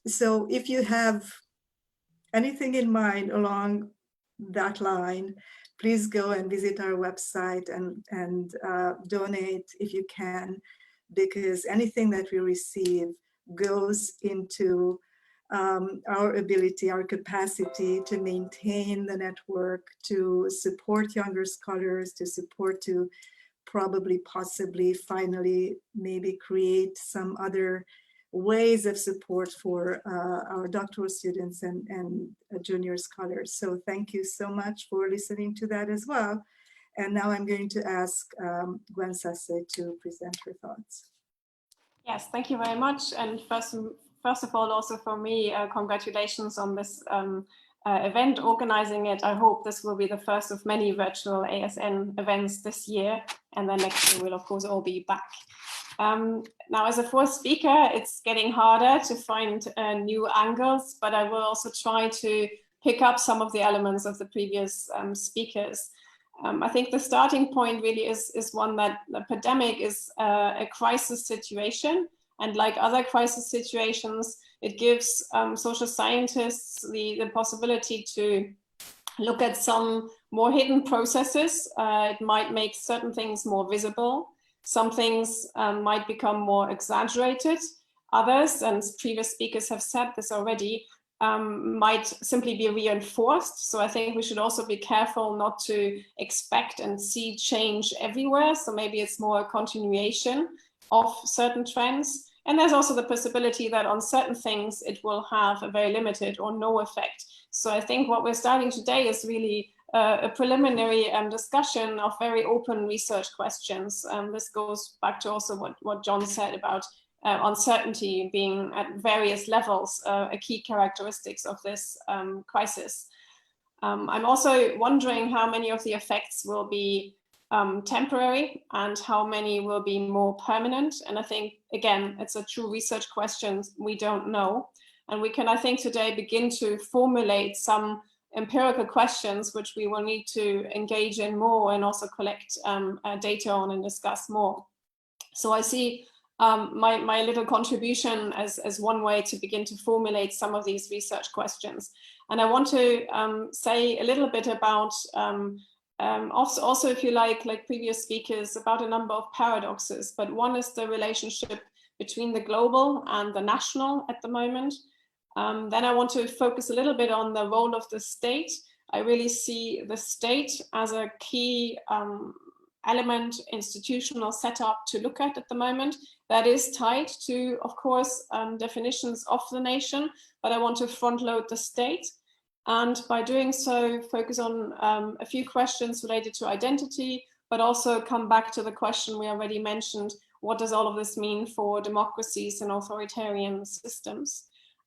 so if you have anything in mind along that line, please go and visit our website and donate if you can, because anything that we receive goes into our ability, our capacity to maintain the network, to support younger scholars, to support, to probably, possibly, finally, maybe create some other ways of support for our doctoral students and junior scholars. So thank you so much for listening to that as well. And now I'm going to ask Gwen Sasse to present her thoughts. Yes, thank you very much. And first of all, also for me, congratulations on this event, organizing it. I hope this will be the first of many virtual ASN events this year. And then next year we'll of course all be back. Now, as a fourth speaker, it's getting harder to find new angles, but I will also try to pick up some of the elements of the previous speakers. I think the starting point really is one that the pandemic is a crisis situation. And like other crisis situations, it gives social scientists the possibility to look at some more hidden processes. It might make certain things more visible. Some things might become more exaggerated. Others, and previous speakers have said this already, might simply be reinforced. So I think we should also be careful not to expect and see change everywhere. So maybe it's more a continuation of certain trends. And there's also the possibility that on certain things, it will have a very limited or no effect. So I think what we're starting today is really a preliminary discussion of very open research questions. This goes back to also what John said about uncertainty being at various levels, a key characteristics of this crisis. I'm also wondering how many of the effects will be temporary and how many will be more permanent. And I think, again, it's a true research question. We don't know. And we can, I think, today begin to formulate some empirical questions which we will need to engage in more and also collect data on and discuss more. So I see my little contribution as one way to begin to formulate some of these research questions. And I want to say a little bit about also, if you like previous speakers, about a number of paradoxes. But one is the relationship between the global and the national at the moment. Then I want to focus a little bit on the role of the state. I really see the state as a key element, institutional setup to look at the moment. That is tied to, of course, definitions of the nation, but I want to front load the state. And by doing so, focus on a few questions related to identity, but also come back to the question we already mentioned: what does all of this mean for democracies and authoritarian systems?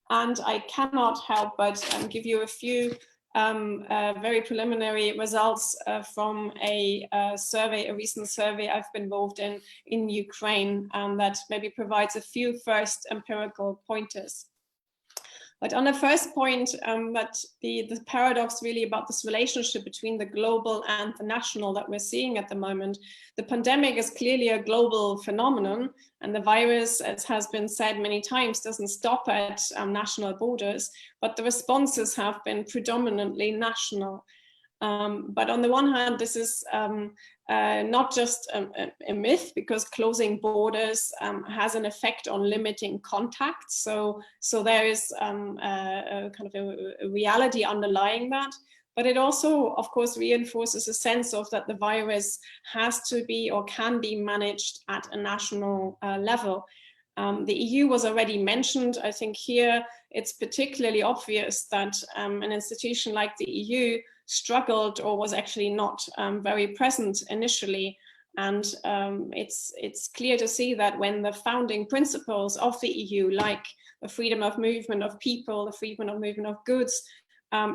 And I cannot help but give you a few very preliminary results from a survey, a recent survey I've been involved in Ukraine, that maybe provides a few first empirical pointers. But on the first point, that the paradox really about this relationship between the global and the national that we're seeing at the moment, the pandemic is clearly a global phenomenon, and the virus, as has been said many times, doesn't stop at national borders, but the responses have been predominantly national. But on the one hand, this is not just a myth, because closing borders has an effect on limiting contact. So there is a kind of a reality underlying that. But it also, of course, reinforces a sense of that the virus has to be or can be managed at a national level. The EU was already mentioned. I think here it's particularly obvious that an institution like the EU struggled or was actually not very present initially. And it's clear to see that when the founding principles of the EU, like the freedom of movement of people, the freedom of movement of goods,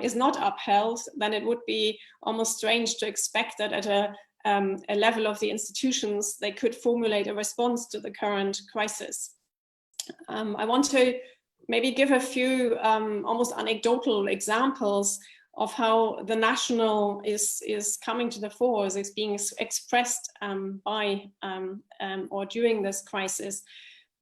is not upheld, then it would be almost strange to expect that at a level of the institutions, they could formulate a response to the current crisis. I want to maybe give a few almost anecdotal examples of how the national is coming to the fore, is being expressed by or during this crisis.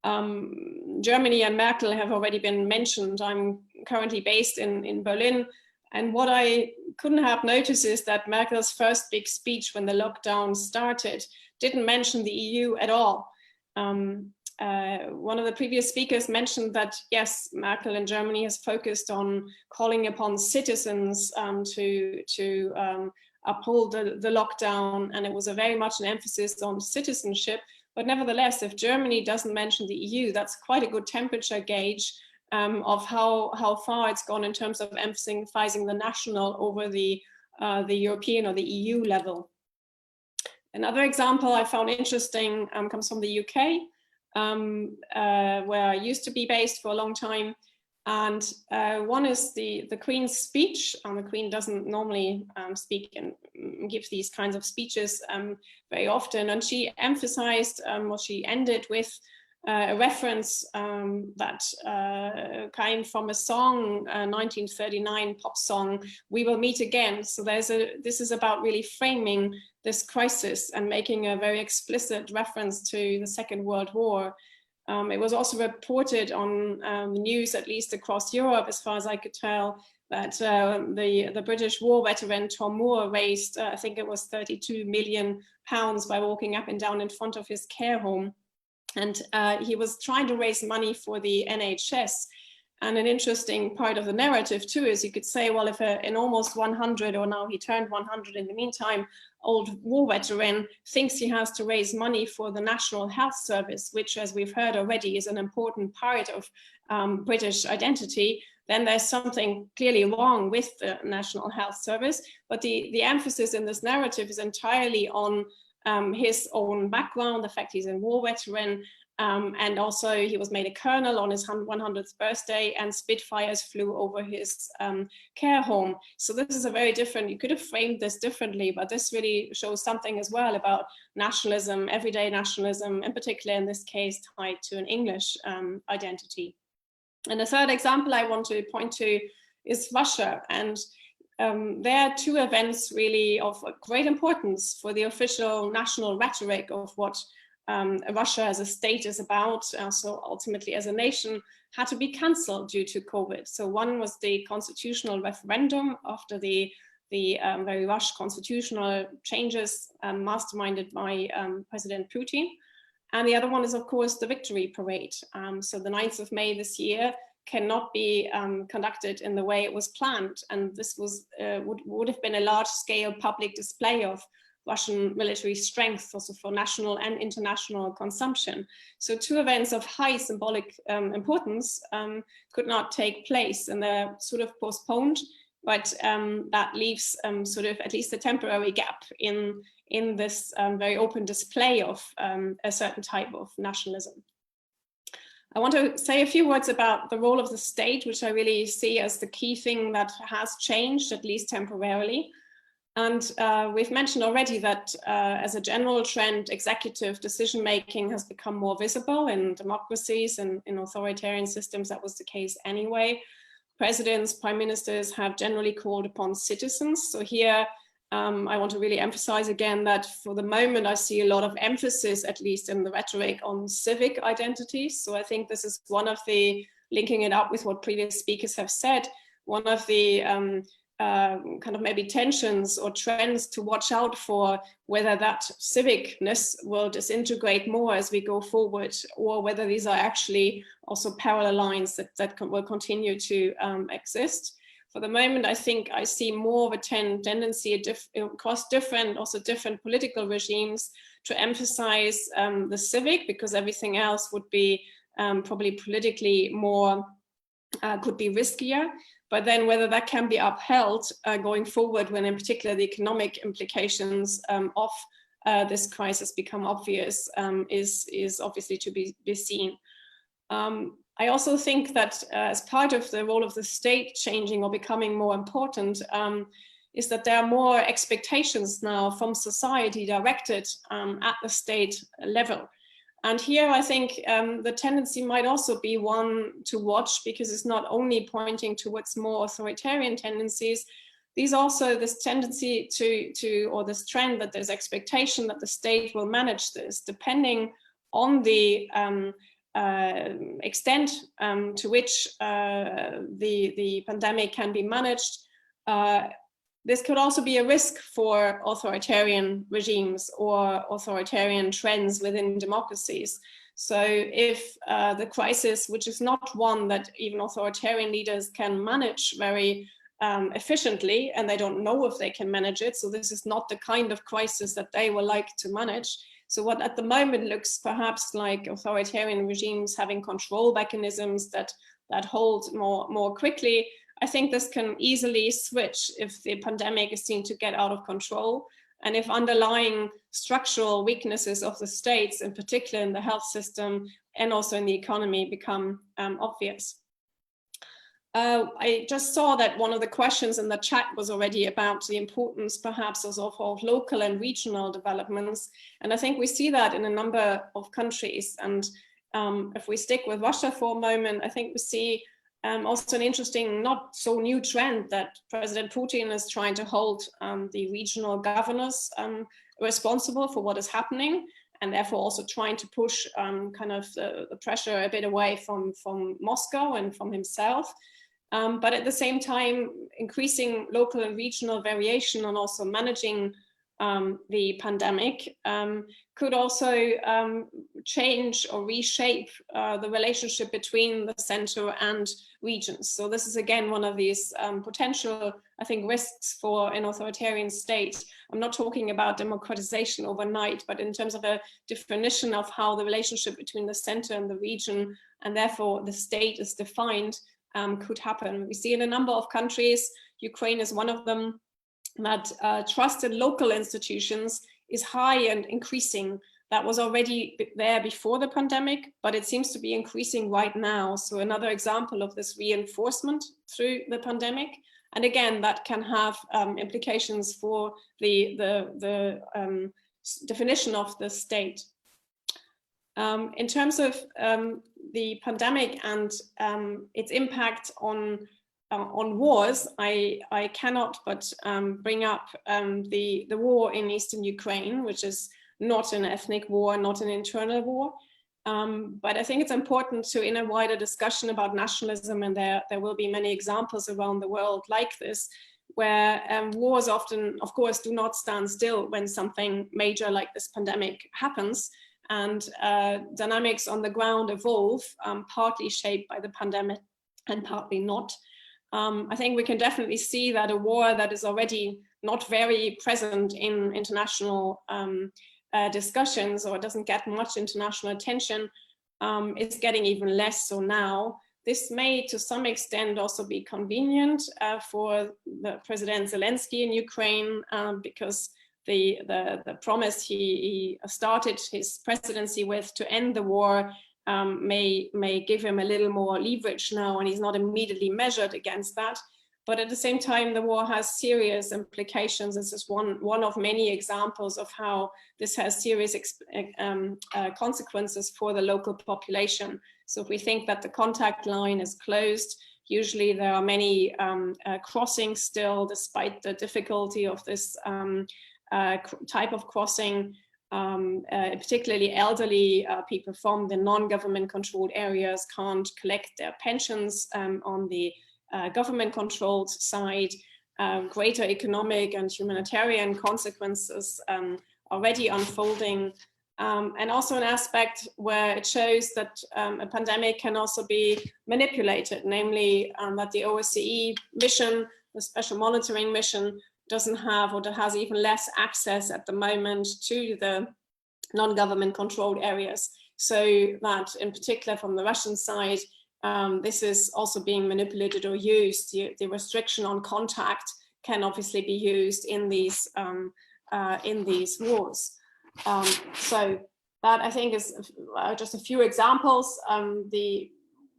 Germany and Merkel have already been mentioned. I'm currently based in Berlin, and what I couldn't have noticed is that Merkel's first big speech when the lockdown started didn't mention the EU at all. One of the previous speakers mentioned that, yes, Merkel in Germany has focused on calling upon citizens to uphold the lockdown, and it was very much an emphasis on citizenship. But nevertheless, if Germany doesn't mention the EU, that's quite a good temperature gauge of how far it's gone in terms of emphasizing the national over the European or the EU level. Another example I found interesting comes from the UK. Where I used to be based for a long time. And one is the Queen's speech. The Queen doesn't normally speak and give these kinds of speeches very often. And she emphasized, or she ended with a reference that came from a song, 1939 pop song, "We Will Meet Again." So this is about really framing this crisis and making a very explicit reference to the Second World War. It was also reported on the news, at least across Europe, as far as I could tell, that the British war veteran Tom Moore raised, I think it was £32 million by walking up and down in front of his care home. And he was trying to raise money for the NHS. And an interesting part of the narrative too is you could say, well, if an almost 100, or now he turned 100 in the meantime, old war veteran thinks he has to raise money for the National Health Service, which, as we've heard already, is an important part of British identity, then there's something clearly wrong with the National Health Service. But the emphasis in this narrative is entirely on his own background, the fact he's a war veteran, and also he was made a colonel on his 100th birthday, and Spitfires flew over his care home. So this is a very different, you could have framed this differently, but this really shows something as well about nationalism, everyday nationalism, in particular in this case tied to an English identity. And the third example I want to point to is Russia. And there are two events really of great importance for the official national rhetoric of what Russia as a state is about, so ultimately as a nation, had to be cancelled due to COVID. So one was the constitutional referendum after the very rushed constitutional changes masterminded by President Putin. And the other one is, of course, the victory parade. So the 9th of May this year cannot be conducted in the way it was planned. And this was would have been a large-scale public display of Russian military strength, also for national and international consumption. So two events of high symbolic importance could not take place, and they're sort of postponed. but that leaves sort of at least a temporary gap in this very open display of a certain type of nationalism. I want to say a few words about the role of the state, which I really see as the key thing that has changed, at least temporarily. And we've mentioned already that as a general trend, executive decision-making has become more visible in democracies and in authoritarian systems. That was the case anyway. Presidents, prime ministers have generally called upon citizens. So here, I want to really emphasize again that for the moment, I see a lot of emphasis, at least in the rhetoric, on civic identities. So I think this is one of the, linking it up with what previous speakers have said, one of the kind of maybe tensions or trends to watch out for, whether that civicness will disintegrate more as we go forward, or whether these are actually also parallel lines that will continue to exist. For the moment, I think I see more of a tendency across different political regimes to emphasize the civic, because everything else would be probably politically more, could be riskier. But then whether that can be upheld going forward, when in particular the economic implications of this crisis become obvious, is obviously to be seen. I also think that as part of the role of the state changing or becoming more important, is that there are more expectations now from society directed at the state level. And here I think the tendency might also be one to watch, because it's not only pointing towards more authoritarian tendencies. These also, this tendency or this trend that there's expectation that the state will manage this, depending on the extent to which the pandemic can be managed. This could also be a risk for authoritarian regimes or authoritarian trends within democracies. So if the crisis, which is not one that even authoritarian leaders can manage very efficiently, and they don't know if they can manage it, so this is not the kind of crisis that they will like to manage. So what at the moment looks perhaps like authoritarian regimes having control mechanisms that hold more quickly, I think this can easily switch if the pandemic is seen to get out of control, and if underlying structural weaknesses of the states, in particular in the health system and also in the economy, become obvious. I just saw that one of the questions in the chat was already about the importance perhaps of local and regional developments. And I think we see that in a number of countries. And if we stick with Russia for a moment, I think we see also an interesting, not so new trend that President Putin is trying to hold the regional governors responsible for what is happening, and therefore also trying to push kind of the pressure a bit away from Moscow and from himself. But at the same time, increasing local and regional variation and also managing the pandemic could also change or reshape the relationship between the center and regions. So this is again one of these potential, I think, risks for an authoritarian state. I'm not talking about democratization overnight, but in terms of a definition of how the relationship between the center and the region, and therefore the state, is defined, could happen. We see in a number of countries, Ukraine is one of them, that trust in local institutions is high and increasing. That was already there before the pandemic, but it seems to be increasing right now. So another example of this reinforcement through the pandemic. And again, that can have implications for the definition of the state. In terms of the pandemic and its impact on wars, I cannot but bring up the war in Eastern Ukraine, which is not an ethnic war, not an internal war. But I think it's important to, in a wider discussion about nationalism, and there will be many examples around the world like this, where wars often, of course, do not stand still when something major like this pandemic happens. And dynamics on the ground evolve, partly shaped by the pandemic and partly not. I think we can definitely see that a war that is already not very present in international discussions, or doesn't get much international attention, is getting even less so now. this may, to some extent, also be convenient for the President Zelensky in Ukraine, because the promise he started his presidency with to end the war may give him a little more leverage now, and he's not immediately measured against that. But at the same time, the war has serious implications. This is one of many examples of how this has serious consequences for the local population. So if we think that the contact line is closed, usually there are many crossings still, despite the difficulty of this type of crossing. Particularly elderly people from the non-government controlled areas can't collect their pensions on the government controlled side. Greater economic and humanitarian consequences already unfolding. And also an aspect where it shows that a pandemic can also be manipulated, namely that the OSCE mission, the special monitoring mission, doesn't have, or has even less access at the moment to the non-government controlled areas. So that in particular from the Russian side, this is also being manipulated or used. The restriction on contact can obviously be used in these wars. So that, I think, is just a few examples.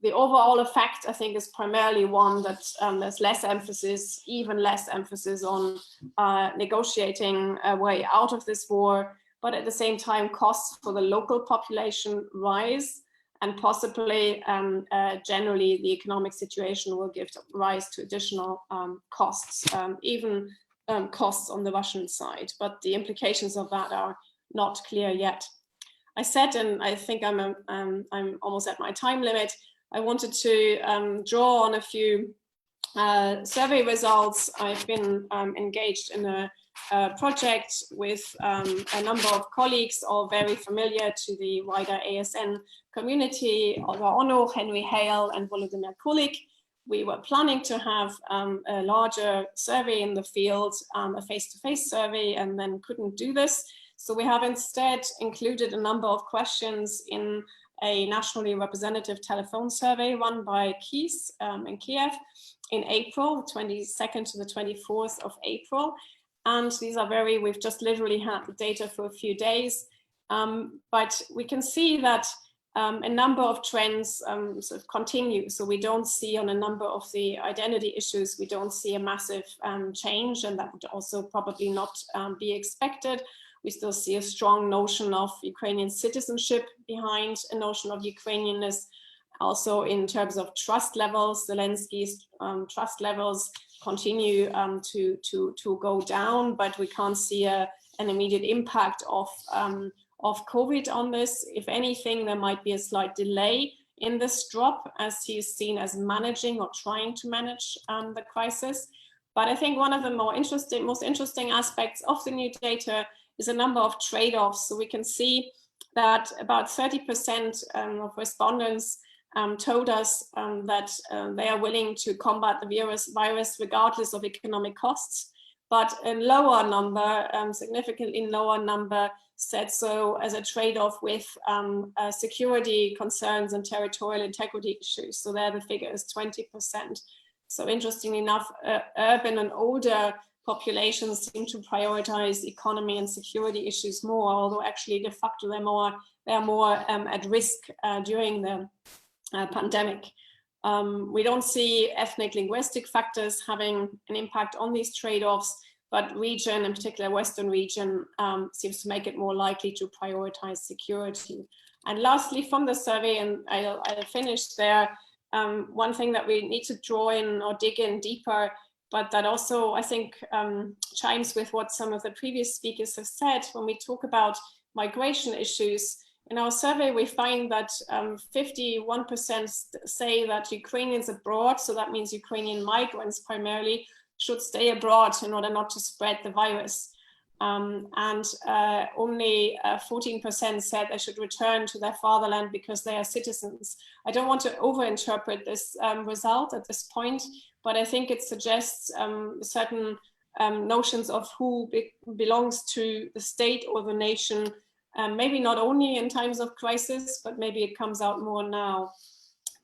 The overall effect, I think, is primarily one that there's less emphasis, even less emphasis on negotiating a way out of this war, but at the same time, costs for the local population rise, and possibly generally the economic situation will give rise to additional costs, even costs on the Russian side. But the implications of that are not clear yet. I said, and I think I'm almost at my time limit, I wanted to draw on a few survey results. I've been engaged in a project with a number of colleagues, all very familiar to the wider ASN community, Olga Ono, Henry Hale, and Volodymyr Kulik. We were planning to have a larger survey in the field, a face-to-face survey, and then couldn't do this. So we have instead included a number of questions in a nationally representative telephone survey run by KIS in Kiev in April, the 22nd to the 24th of April. And these are we've just literally had the data for a few days, but we can see that a number of trends sort of continue. So we don't see on a number of the identity issues, we don't see a massive change, and that would also probably not be expected. We still see a strong notion of Ukrainian citizenship behind a notion of Ukrainianness. Also in terms of trust levels, Zelensky's trust levels continue to go down, but we can't see an immediate impact of COVID on this. If anything, there might be a slight delay in this drop, as he is seen as managing or trying to manage the crisis. But I think one of the most interesting aspects of the new data is a number of trade-offs. So we can see that about 30% of respondents told us that they are willing to combat the virus regardless of economic costs, but a lower number, significantly lower number, said so as a trade-off with security concerns and territorial integrity issues. So there the figure is 20%. So interestingly enough, urban and older populations seem to prioritize economy and security issues more, although actually de facto they're more at risk during the pandemic. We don't see ethnic linguistic factors having an impact on these trade-offs, but region, in particular Western region, seems to make it more likely to prioritize security. And lastly, from the survey, and I'll finish there, one thing that we need to draw in or dig in deeper, but that also I think chimes with what some of the previous speakers have said when we talk about migration issues. In our survey, we find that 51% say that Ukrainians abroad, so that means Ukrainian migrants primarily, should stay abroad in order not to spread the virus. And only 14% said they should return to their fatherland because they are citizens. I don't want to overinterpret this result at this point, but I think it suggests certain notions of who belongs to the state or the nation, maybe not only in times of crisis, but maybe it comes out more now.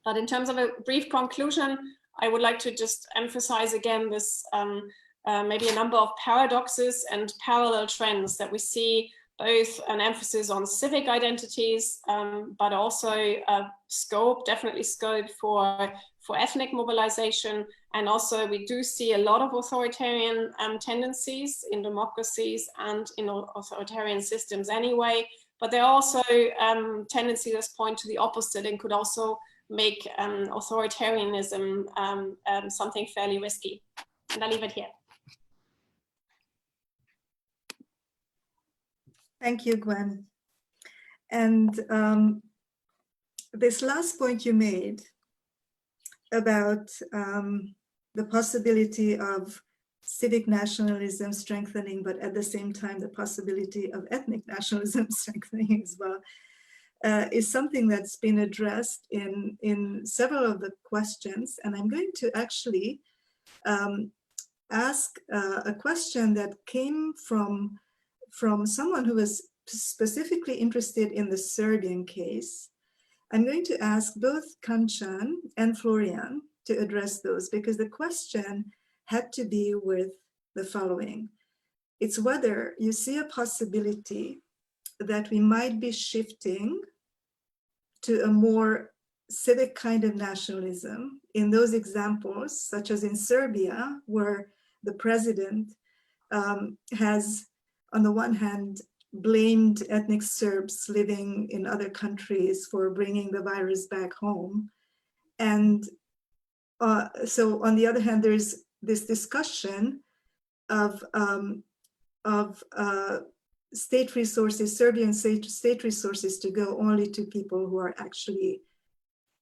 But in terms of a brief conclusion, I would like to just emphasize again this maybe a number of paradoxes and parallel trends that we see, both an emphasis on civic identities, but also definitely scope for ethnic mobilization. And also we do see a lot of authoritarian tendencies in democracies and in authoritarian systems anyway, but there are also tendencies that point to the opposite and could also make authoritarianism something fairly risky. And I'll leave it here. Thank you, Gwen. And this last point you made about the possibility of civic nationalism strengthening, but at the same time, the possibility of ethnic nationalism strengthening as well, is something that's been addressed in several of the questions. And I'm going to actually ask a question that came from someone who was specifically interested in the Serbian case. I'm going to ask both Kanchan and Florian to address those, because the question had to be with the following. It's whether you see a possibility that we might be shifting to a more civic kind of nationalism in those examples, such as in Serbia, where the president has, on the one hand, blamed ethnic Serbs living in other countries for bringing the virus back home. And so on the other hand, there's this discussion of state resources, Serbian state resources to go only to people who are actually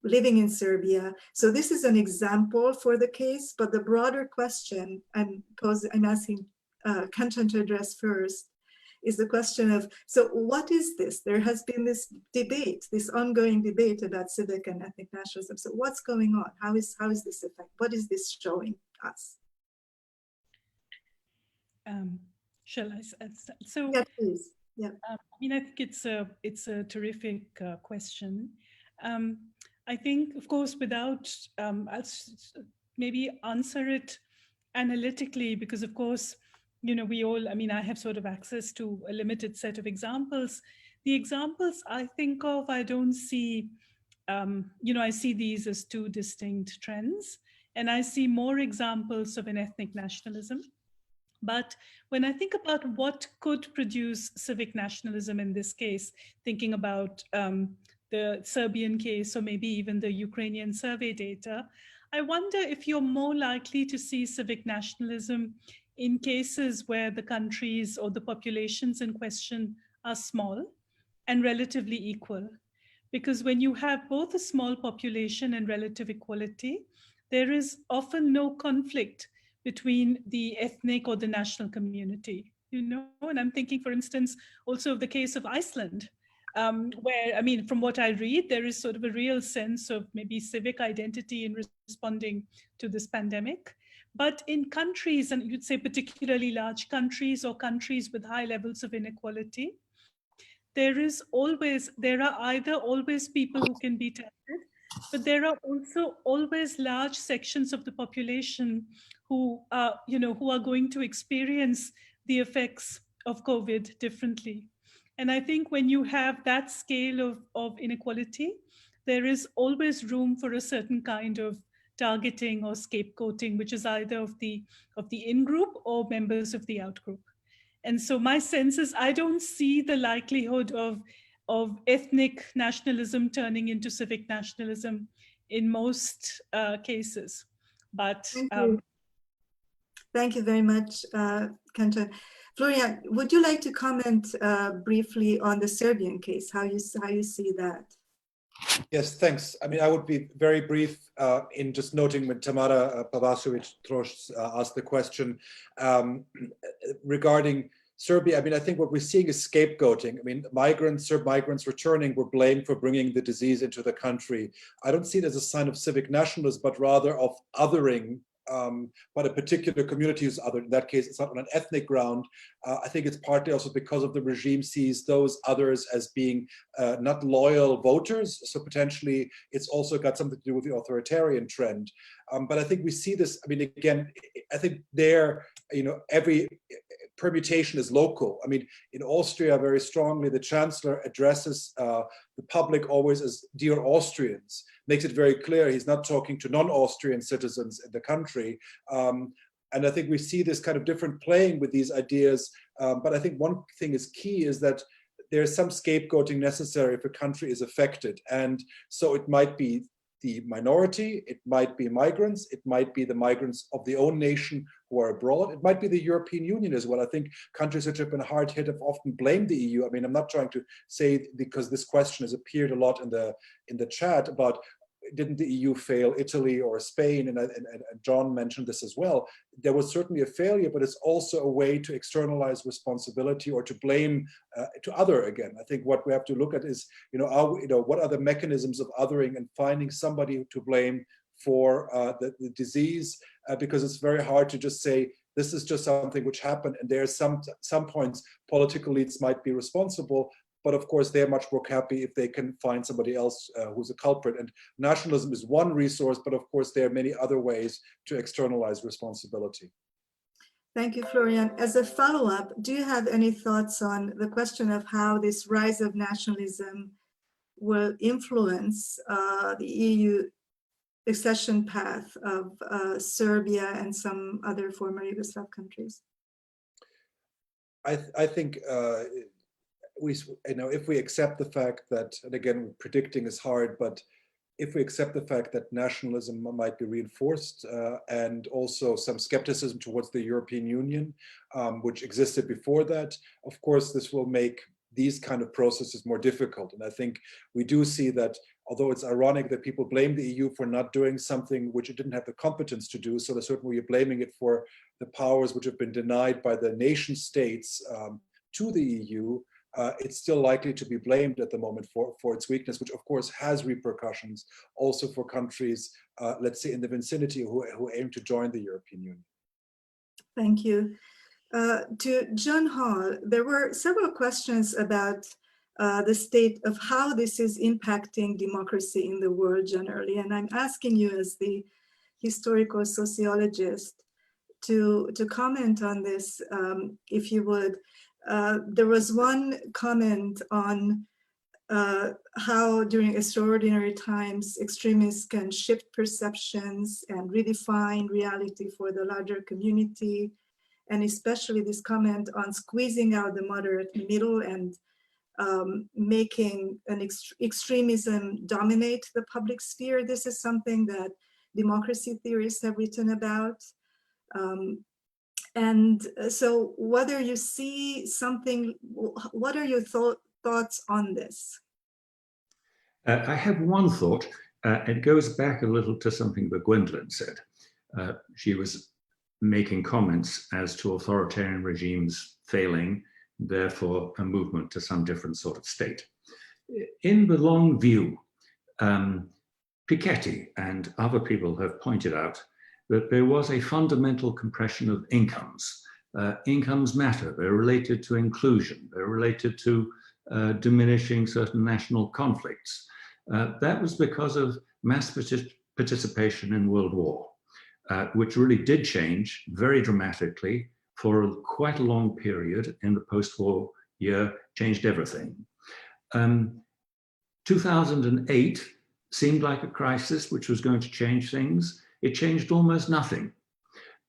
living in Serbia. So this is an example for the case, but the broader question I'm asking Kanchan to address first is the question of, so what is this? There has been this debate, this ongoing debate about civic and ethnic nationalism. So what's going on? How is this effect? What is this showing us? Shall I? So yeah, please. Yeah. I mean, I think it's a terrific question. I think, of course, without I'll maybe answer it analytically, because of course, you know, we all, I mean, I have sort of access to a limited set of examples. The examples I think of, I don't see, you know, I see these as two distinct trends, and I see more examples of an ethnic nationalism. But when I think about what could produce civic nationalism in this case, thinking about the Serbian case, or maybe even the Ukrainian survey data, I wonder if you're more likely to see civic nationalism in cases where the countries or the populations in question are small and relatively equal. Because when you have both a small population and relative equality, there is often no conflict between the ethnic or the national community, you know? And I'm thinking, for instance, also of the case of Iceland, where, I mean, from what I read, there is sort of a real sense of maybe civic identity in responding to this pandemic. But in countries, and you'd say particularly large countries or countries with high levels of inequality, there are either always people who can be tested, but there are also always large sections of the population who are, you know, who are going to experience the effects of COVID differently. And I think when you have that scale of inequality, there is always room for a certain kind of targeting or scapegoating, which is either of the in-group or members of the out-group. And so my sense is I don't see the likelihood of ethnic nationalism turning into civic nationalism in most cases. But Thank you very much, Kanchan. Florian, would you like to comment briefly on the Serbian case, how you see that? Yes, thanks. I mean, I would be very brief in just noting when Tamara Pavasovic-Trost asked the question regarding Serbia. I mean, I think what we're seeing is scapegoating. I mean, Serb migrants returning were blamed for bringing the disease into the country. I don't see it as a sign of civic nationalism, but rather of othering but a particular community is other. In that case, it's not on an ethnic ground. I think it's partly also because of the regime sees those others as being not loyal voters. So potentially it's also got something to do with the authoritarian trend. But I think we see this, I mean, again, I think there, every permutation is local. I mean, in Austria, very strongly, the chancellor addresses the public always as dear Austrians, makes it very clear he's not talking to non-Austrian citizens in the country. And I think we see this kind of different playing with these ideas. But I think one thing is key is that there's some scapegoating necessary if a country is affected. And so it might be the minority, it might be migrants, it might be the migrants of the own nation who are abroad, it might be the European Union as well. I think countries which have been hard hit have often blamed the EU. I mean, I'm not trying to say, because this question has appeared a lot in the chat about didn't the EU fail Italy or Spain, and John mentioned this as well. There was certainly a failure, but it's also a way to externalize responsibility or to blame to other again. I think what we have to look at is, what are the mechanisms of othering and finding somebody to blame for the disease, because it's very hard to just say, this is just something which happened, and there are some points political elites might be responsible, but of course they're much more happy if they can find somebody else who's a culprit. And nationalism is one resource, but of course there are many other ways to externalize responsibility. Thank you, Florian. As a follow-up, do you have any thoughts on the question of how this rise of nationalism will influence the EU accession path of Serbia and some other former Yugoslav countries? I think if we accept the fact that, and again, predicting is hard, but if we accept the fact that nationalism might be reinforced and also some skepticism towards the European Union, which existed before that, of course, this will make these kind of processes more difficult. And I think we do see that, although it's ironic that people blame the EU for not doing something which it didn't have the competence to do, so there's certainly you're blaming it for the powers which have been denied by the nation states to the EU, it's still likely to be blamed at the moment for its weakness, which of course has repercussions also for countries, let's say in the vicinity, who aim to join the European Union. Thank you. To John Hall, there were several questions about the state of how this is impacting democracy in the world generally. And I'm asking you as the historical sociologist to comment on this, if you would. There was one comment on how during extraordinary times extremists can shift perceptions and redefine reality for the larger community, and especially this comment on squeezing out the moderate middle and making an extremism dominate the public sphere. This is something that democracy theorists have written about. And so whether you see something, what are your thoughts on this? I have one thought. It goes back a little to something that Gwendolyn said. She was making comments as to authoritarian regimes failing, therefore a movement to some different sort of state. In the long view, Piketty and other people have pointed out that there was a fundamental compression of incomes. Incomes matter, they're related to inclusion, they're related to diminishing certain national conflicts. That was because of mass participation in World War, which really did change very dramatically for quite a long period in the post-war year, changed everything. 2008 seemed like a crisis which was going to change things. It changed almost nothing.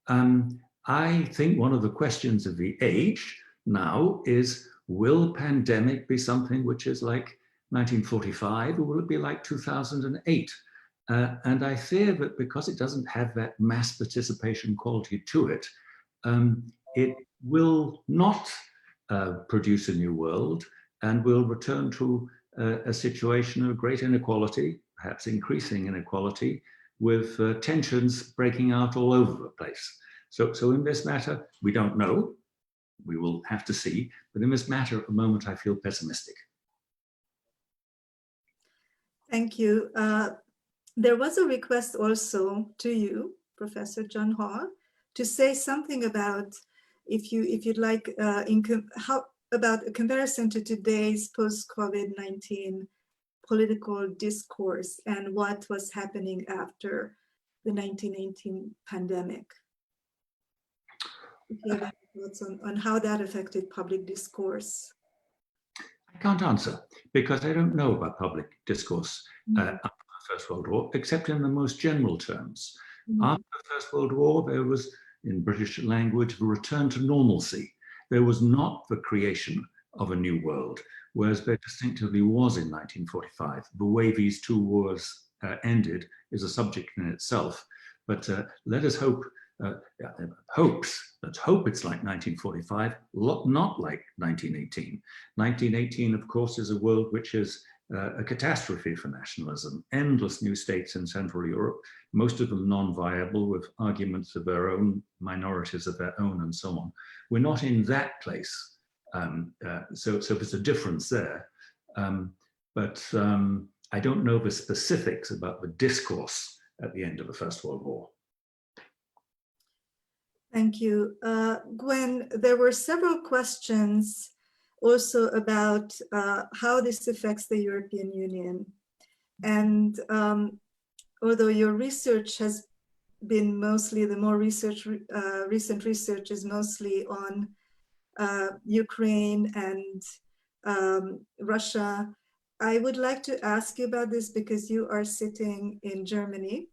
I think one of the questions of the age now is, will pandemic be something which is like 1945, or will it be like 2008? And I fear that because it doesn't have that mass participation quality to it, it will not produce a new world and will return to a situation of great inequality, perhaps increasing inequality, with tensions breaking out all over the place. So in this matter, we don't know. We will have to see. But in this matter, at the moment, I feel pessimistic. Thank you. There was a request also to you, Professor John Hall, to say something about, if you'd like, about a comparison to today's post-COVID-19 political discourse and what was happening after the 1918 pandemic. If you have any thoughts on how that affected public discourse. I can't answer because I don't know about public discourse after the First World War, except in the most general terms. After the First World War, there was, in British language, a return to normalcy. There was not the creation of a new world, whereas there distinctively was in 1945. The way these two wars ended is a subject in itself, but let us hope, let's hope it's like 1945, not like 1918. 1918, of course, is a world which is a catastrophe for nationalism. Endless new states in Central Europe, most of them non-viable, with arguments of their own, minorities of their own, and so on. We're not in that place. So there's a difference there. But I don't know the specifics about the discourse at the end of the First World War. Thank you. Gwen, there were several questions also about how this affects the European Union. And although your research has been mostly, the more recent research is mostly on Ukraine and Russia, I would like to ask you about this because you are sitting in Germany.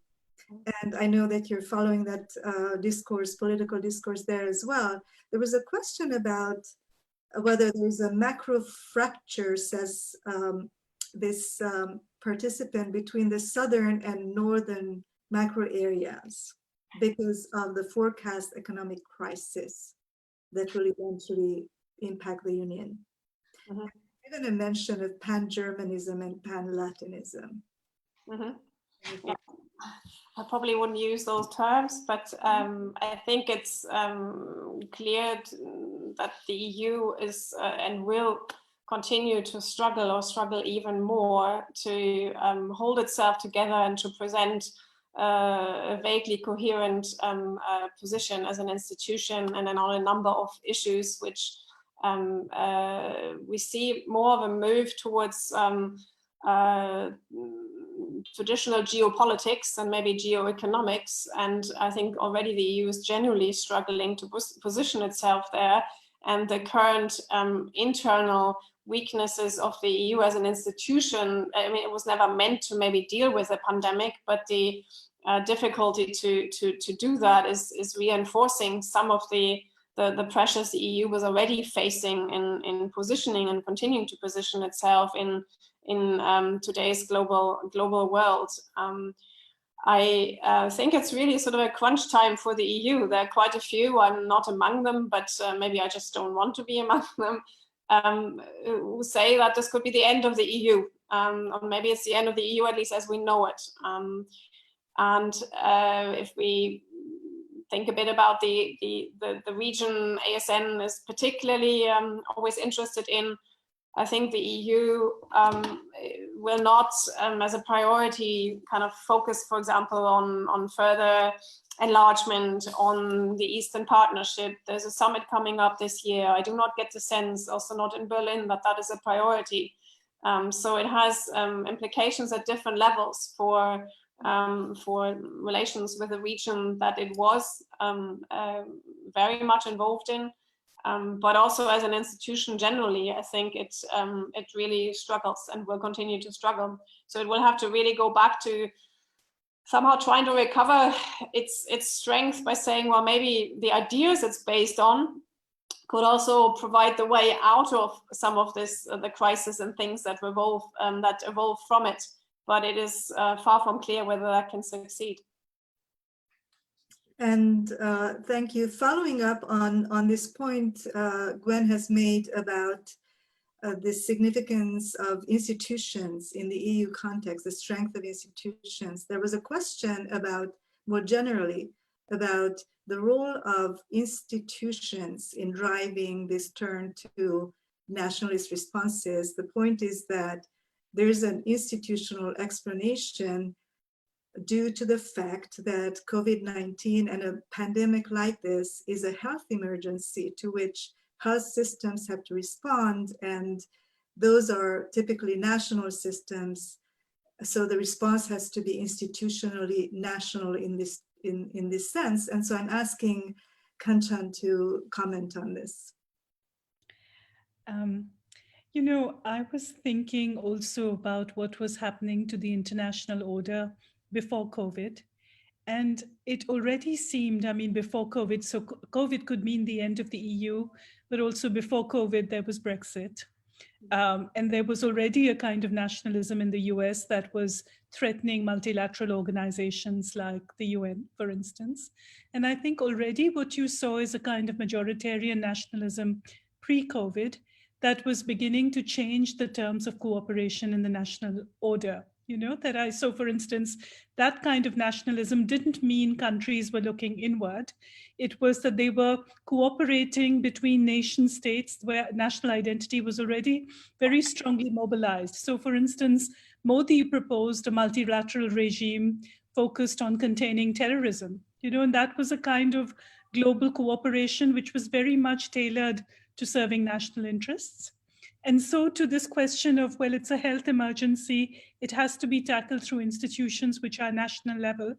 And I know that you're following that discourse, political discourse there as well. There was a question about whether there's a macro fracture, says this participant, between the southern and northern macro areas because of the forecast economic crisis that will eventually impact the Union. Even a mention of pan-Germanism and pan-Latinism. Yeah. I probably wouldn't use those terms, but I think it's clear that the EU is and will continue to struggle, or struggle even more, to hold itself together and to present a vaguely coherent position as an institution, and then on a number of issues which we see more of a move towards traditional geopolitics and maybe geoeconomics, and I think already the EU is generally struggling to position itself there, and the current internal weaknesses of the EU as an institution. I mean, it was never meant to maybe deal with a pandemic, but the difficulty to do that is reinforcing some of the pressures the EU was already facing in positioning and continuing to position itself in today's global world. I think it's really sort of a crunch time for the EU. There are quite a few, I'm not among them, but maybe I just don't want to be among them, who say that this could be the end of the EU, or maybe it's the end of the EU, at least as we know it. And if we think a bit about the region ASN is particularly always interested in, I think the EU will not, as a priority, kind of focus, for example, on further enlargement on the Eastern Partnership. There's a summit coming up this year. I do not get the sense, also not in Berlin, that that is a priority. So it has implications at different levels for relations with a region that it was very much involved in. But also as an institution generally, I think it really struggles and will continue to struggle. So it will have to really go back to somehow trying to recover its strength by saying, well, maybe the ideas it's based on could also provide the way out of some of this, the crisis and things that evolve from it. But it is far from clear whether that can succeed. And thank you. Following up on this point Gwen has made about the significance of institutions in the EU context, the strength of institutions, there was a question about, more generally, about the role of institutions in driving this turn to nationalist responses. The point is that there's an institutional explanation due to the fact that COVID-19 and a pandemic like this is a health emergency to which health systems have to respond, and those are typically national systems. So the response has to be institutionally national in this sense. And so I'm asking Kanchan to comment on this. You know, I was thinking also about what was happening to the international order before COVID. And it already seemed, I mean, before COVID, so COVID could mean the end of the EU, but also before COVID, there was Brexit. And there was already a kind of nationalism in the US that was threatening multilateral organizations like the UN, for instance. And I think already what you saw is a kind of majoritarian nationalism pre-COVID that was beginning to change the terms of cooperation in the national order. You know, so for instance, that kind of nationalism didn't mean countries were looking inward. It was that they were cooperating between nation states where national identity was already very strongly mobilized. So for instance, Modi proposed a multilateral regime focused on containing terrorism, you know, and that was a kind of global cooperation which was very much tailored to serving national interests. And so to this question of, well, it's a health emergency, it has to be tackled through institutions which are national level.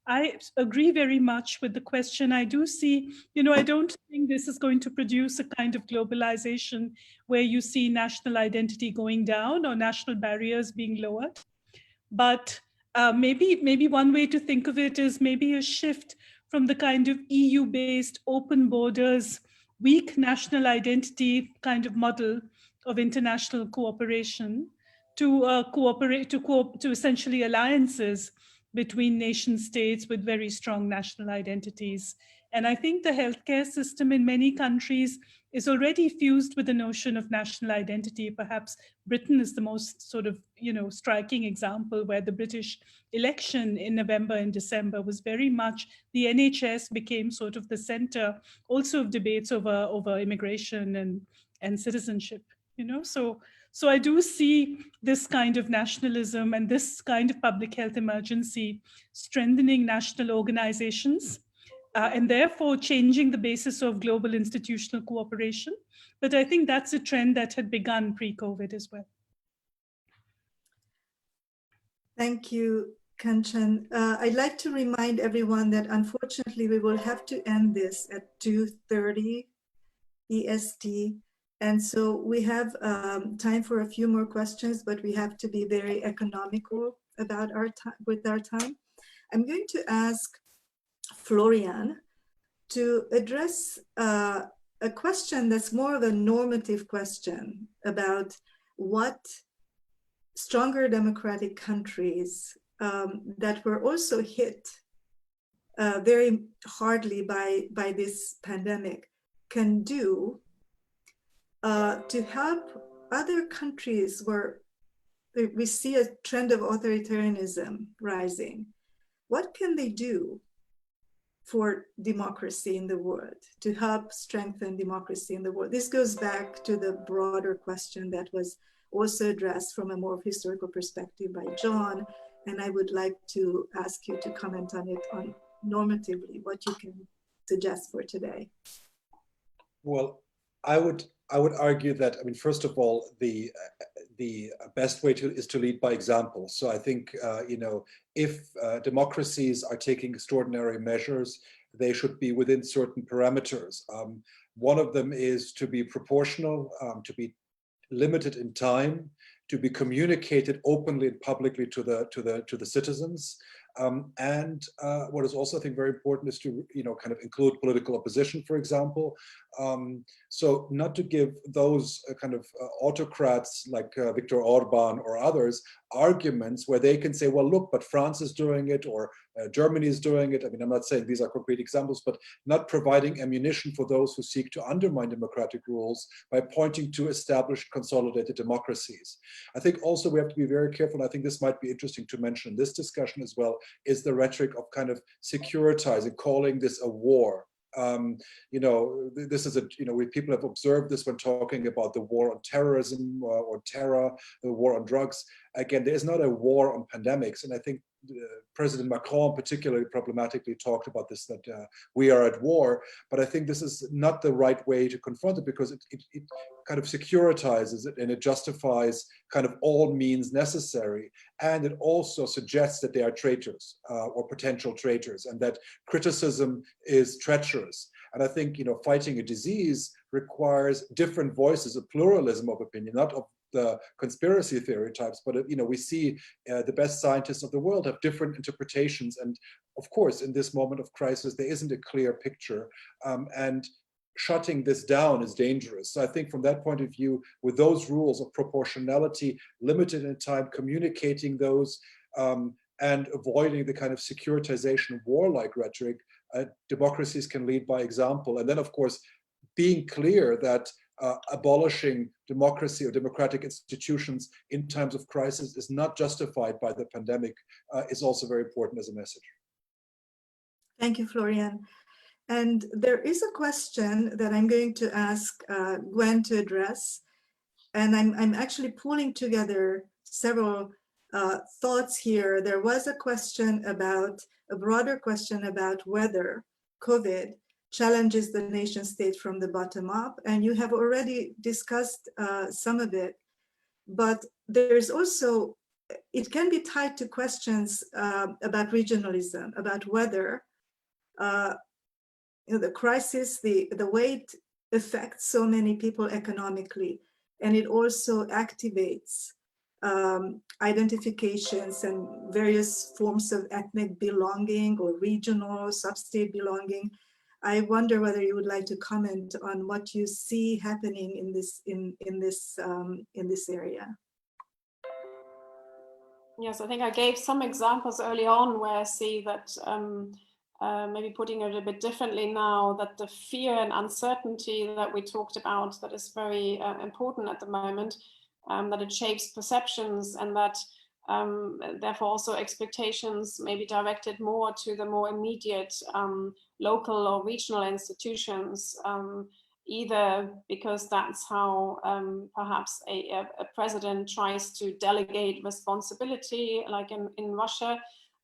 I agree very much with the question. I do see, you know, I don't think this is going to produce a kind of globalization where you see national identity going down or national barriers being lowered. But maybe one way to think of it is maybe a shift from the kind of EU-based open borders, weak national identity kind of model of international cooperation to to essentially alliances between nation states with very strong national identities. And I think the healthcare system in many countries is already fused with the notion of national identity. Perhaps Britain is the most sort of, you know, striking example, where the British election in November and December was very much, the NHS became sort of the center also of debates over immigration and citizenship. You know, so I do see this kind of nationalism and this kind of public health emergency strengthening national organizations and therefore changing the basis of global institutional cooperation. But I think that's a trend that had begun pre-COVID as well. Thank you, Kanchan. I'd like to remind everyone that unfortunately we will have to end this at 2:30 EST. And so we have time for a few more questions, but we have to be very economical about our time with our time. I'm going to ask Florian to address a question that's more of a normative question about what stronger democratic countries that were also hit very hardly by this pandemic can do to help other countries where we see a trend of authoritarianism rising. What can they do for democracy in the world, to help strengthen democracy in the world? This goes back to the broader question that was also addressed from a more historical perspective by John, and I would like to ask you to comment on it on normatively, what you can suggest for today. Well, I would argue that, I mean, first of all, the best way is to lead by example. So I think, you know, if democracies are taking extraordinary measures, they should be within certain parameters. One of them is to be proportional, to be limited in time, to be communicated openly and publicly to the citizens. And what is also, I think, very important is to, you know, kind of include political opposition, for example. So not to give those kind of autocrats like Viktor Orban or others arguments where they can say, well, look, but France is doing it, or Germany is doing it. I mean, I'm not saying these are concrete examples, but not providing ammunition for those who seek to undermine democratic rules by pointing to established consolidated democracies. I think also we have to be very careful, and I think this might be interesting to mention in this discussion as well, is the rhetoric of kind of securitizing, calling this a war. You know, this is people have observed this when talking about the war on terrorism or terror, the war on drugs. Again, there is not a war on pandemics. And I think President Macron particularly problematically talked about this, that we are at war. But I think this is not the right way to confront it, because it kind of securitizes it, and it justifies kind of all means necessary. And it also suggests that they are traitors or potential traitors, and that criticism is treacherous. And I think, fighting a disease requires different voices, a pluralism of opinion, not of the conspiracy theory types, but we see the best scientists of the world have different interpretations. And of course, in this moment of crisis, there isn't a clear picture. And shutting this down is dangerous. So I think from that point of view, with those rules of proportionality, limited in time, communicating those, and avoiding the kind of securitization of warlike rhetoric, democracies can lead by example. And then, of course, being clear that abolishing democracy or democratic institutions in times of crisis is not justified by the pandemic is also very important as a message. Thank you, Florian. And there is a question that I'm going to ask Gwen to address. And I'm actually pulling together several thoughts here. There was a question about, a broader question about whether COVID challenges the nation state from the bottom up. And you have already discussed some of it, but there's also, it can be tied to questions about regionalism, about whether the crisis, the way it affects so many people economically, and it also activates identifications and various forms of ethnic belonging or regional sub-state belonging. I wonder whether you would like to comment on what you see happening in this area. Yes, I think I gave some examples early on where I see that maybe putting it a bit differently now, that the fear and uncertainty that we talked about, that is very important at the moment, that it shapes perceptions, and that therefore also expectations may be directed more to the more immediate local or regional institutions, either because that's how perhaps a president tries to delegate responsibility, like in Russia,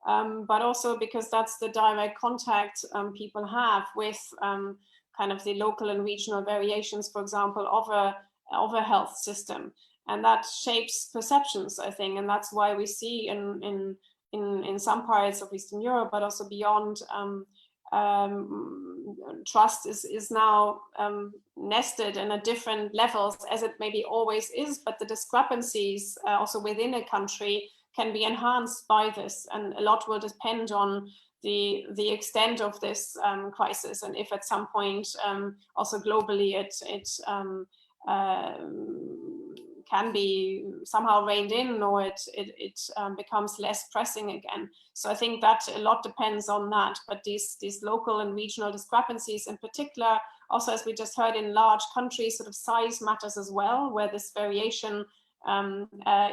but also because that's the direct contact people have with kind of the local and regional variations, for example, of a health system. And that shapes perceptions, I think, and that's why we see in some parts of Eastern Europe, but also beyond, trust is now nested in a different levels, as it maybe always is, but the discrepancies also within a country can be enhanced by this, and a lot will depend on the extent of this crisis, and if at some point also globally it can be somehow reined in, or it becomes less pressing again. So I think that a lot depends on that. But these local and regional discrepancies in particular, also as we just heard in large countries, sort of size matters as well, where this variation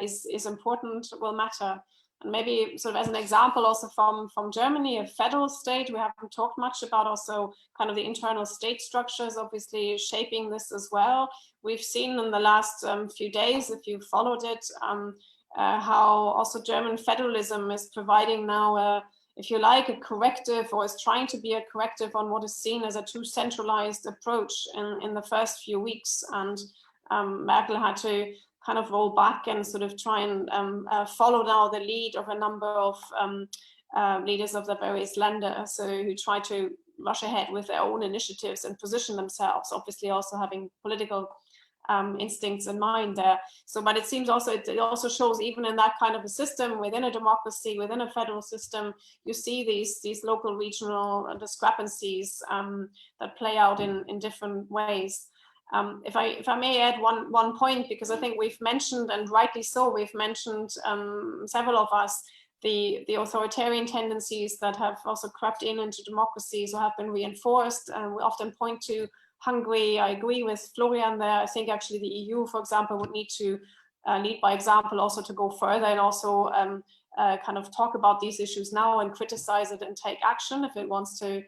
is important, will matter. And maybe sort of as an example also from Germany, a federal state, we haven't talked much about also kind of the internal state structures, obviously shaping this as well. We've seen in the last few days, if you followed it, how also German federalism is providing now, if you like, a corrective, or is trying to be a corrective on what is seen as a too centralized approach in the first few weeks. And Merkel had to kind of roll back and sort of try and follow now the lead of a number of leaders of the various Länder, so who try to rush ahead with their own initiatives and position themselves, obviously also having political instincts in mind there. So, but it seems also, it also shows even in that kind of a system, within a democracy, within a federal system, you see these local regional discrepancies that play out in different ways. If I may add one point, because I think we've mentioned, and rightly so, we've mentioned, several of us, the authoritarian tendencies that have also crept into democracies or have been reinforced. We often point to Hungary. I agree with Florian there. I think actually the EU, for example, would need to lead by example, also to go further and also kind of talk about these issues now and criticize it and take action if it wants to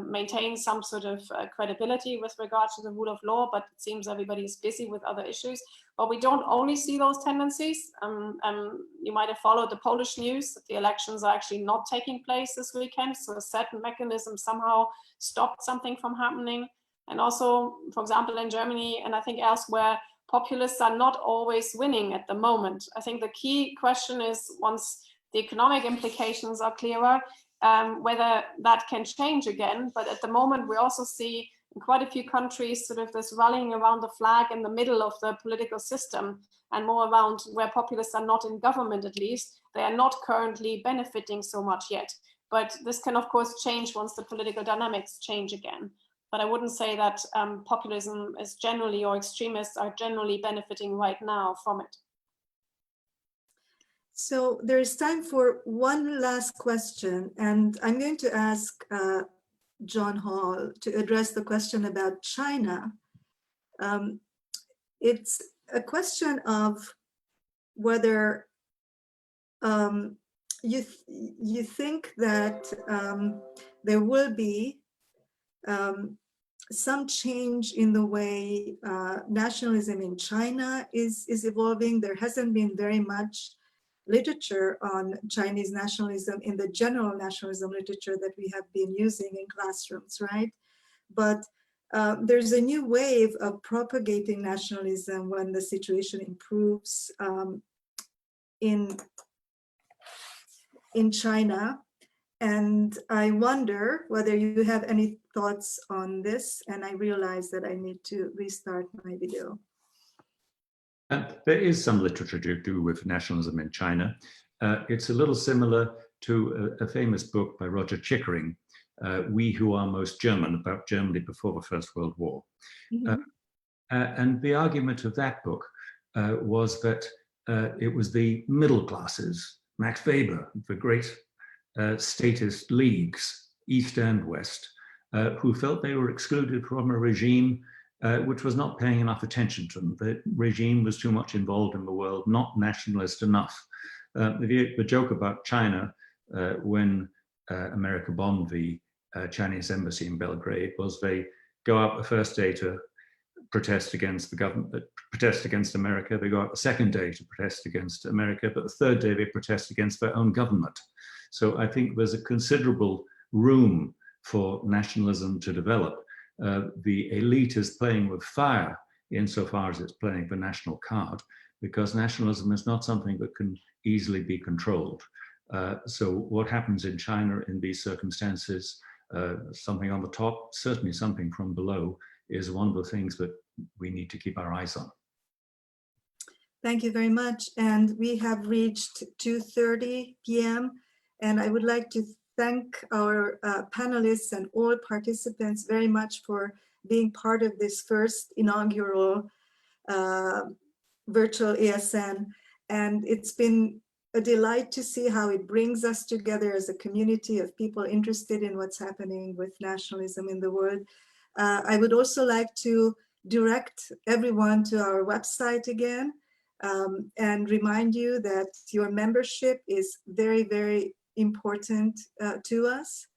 maintain some sort of credibility with regard to the rule of law, but it seems everybody is busy with other issues. But we don't only see those tendencies. You might have followed the Polish news that the elections are actually not taking place this weekend. So a certain mechanism somehow stopped something from happening. And also, for example, in Germany, and I think elsewhere, populists are not always winning at the moment. I think the key question is, once the economic implications are clearer, whether that can change again. But at the moment, we also see in quite a few countries sort of this rallying around the flag in the middle of the political system, and more around where populists are not in government, at least. They are not currently benefiting so much yet. But this can, of course, change once the political dynamics change again. But I wouldn't say that populism is generally, or extremists are generally benefiting right now from it. So there is time for one last question, and I'm going to ask John Hall to address the question about China. It's a question of whether you think that there will be some change in the way nationalism in China is evolving. There hasn't been very much literature on Chinese nationalism in the general nationalism literature that we have been using in classrooms, right? But there's a new wave of propagating nationalism when the situation improves in China. And I wonder whether you have any thoughts on this, and I realize that I need to restart my video. There is some literature to do with nationalism in China. It's a little similar to a famous book by Roger Chickering, We Who Are Most German, about Germany before the First World War. Mm-hmm. And the argument of that book was that it was the middle classes, Max Weber, the great statist leagues, East and West, who felt they were excluded from a regime which was not paying enough attention to them. The regime was too much involved in the world, not nationalist enough. The joke about China when America bombed the Chinese embassy in Belgrade was they go out the first day to protest against the government, protest against America. They go out the second day to protest against America, but the third day they protest against their own government. So I think there's a considerable room for nationalism to develop. The elite is playing with fire insofar as it's playing the national card, because nationalism is not something that can easily be controlled. So what happens in China in these circumstances, something on the top, certainly something from below, is one of the things that we need to keep our eyes on. Thank you very much. And we have reached 2:30 p.m. And I would like to thank our panelists and all participants very much for being part of this first inaugural virtual ASN. And it's been a delight to see how it brings us together as a community of people interested in what's happening with nationalism in the world. I would also like to direct everyone to our website again and remind you that your membership is very, very important to us,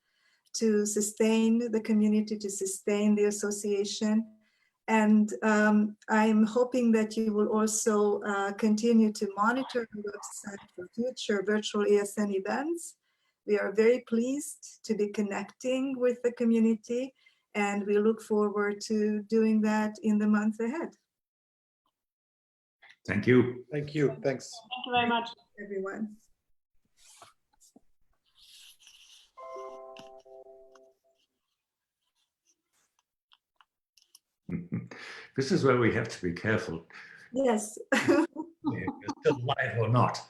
to sustain the community, to sustain the association. And I'm hoping that you will also continue to monitor the website for future virtual ASN events. We are very pleased to be connecting with the community, and we look forward to doing that in the month ahead. Thank you. Thank you. Thanks. Thank you very much, everyone. This is where we have to be careful. Yes. If you're still alive or not.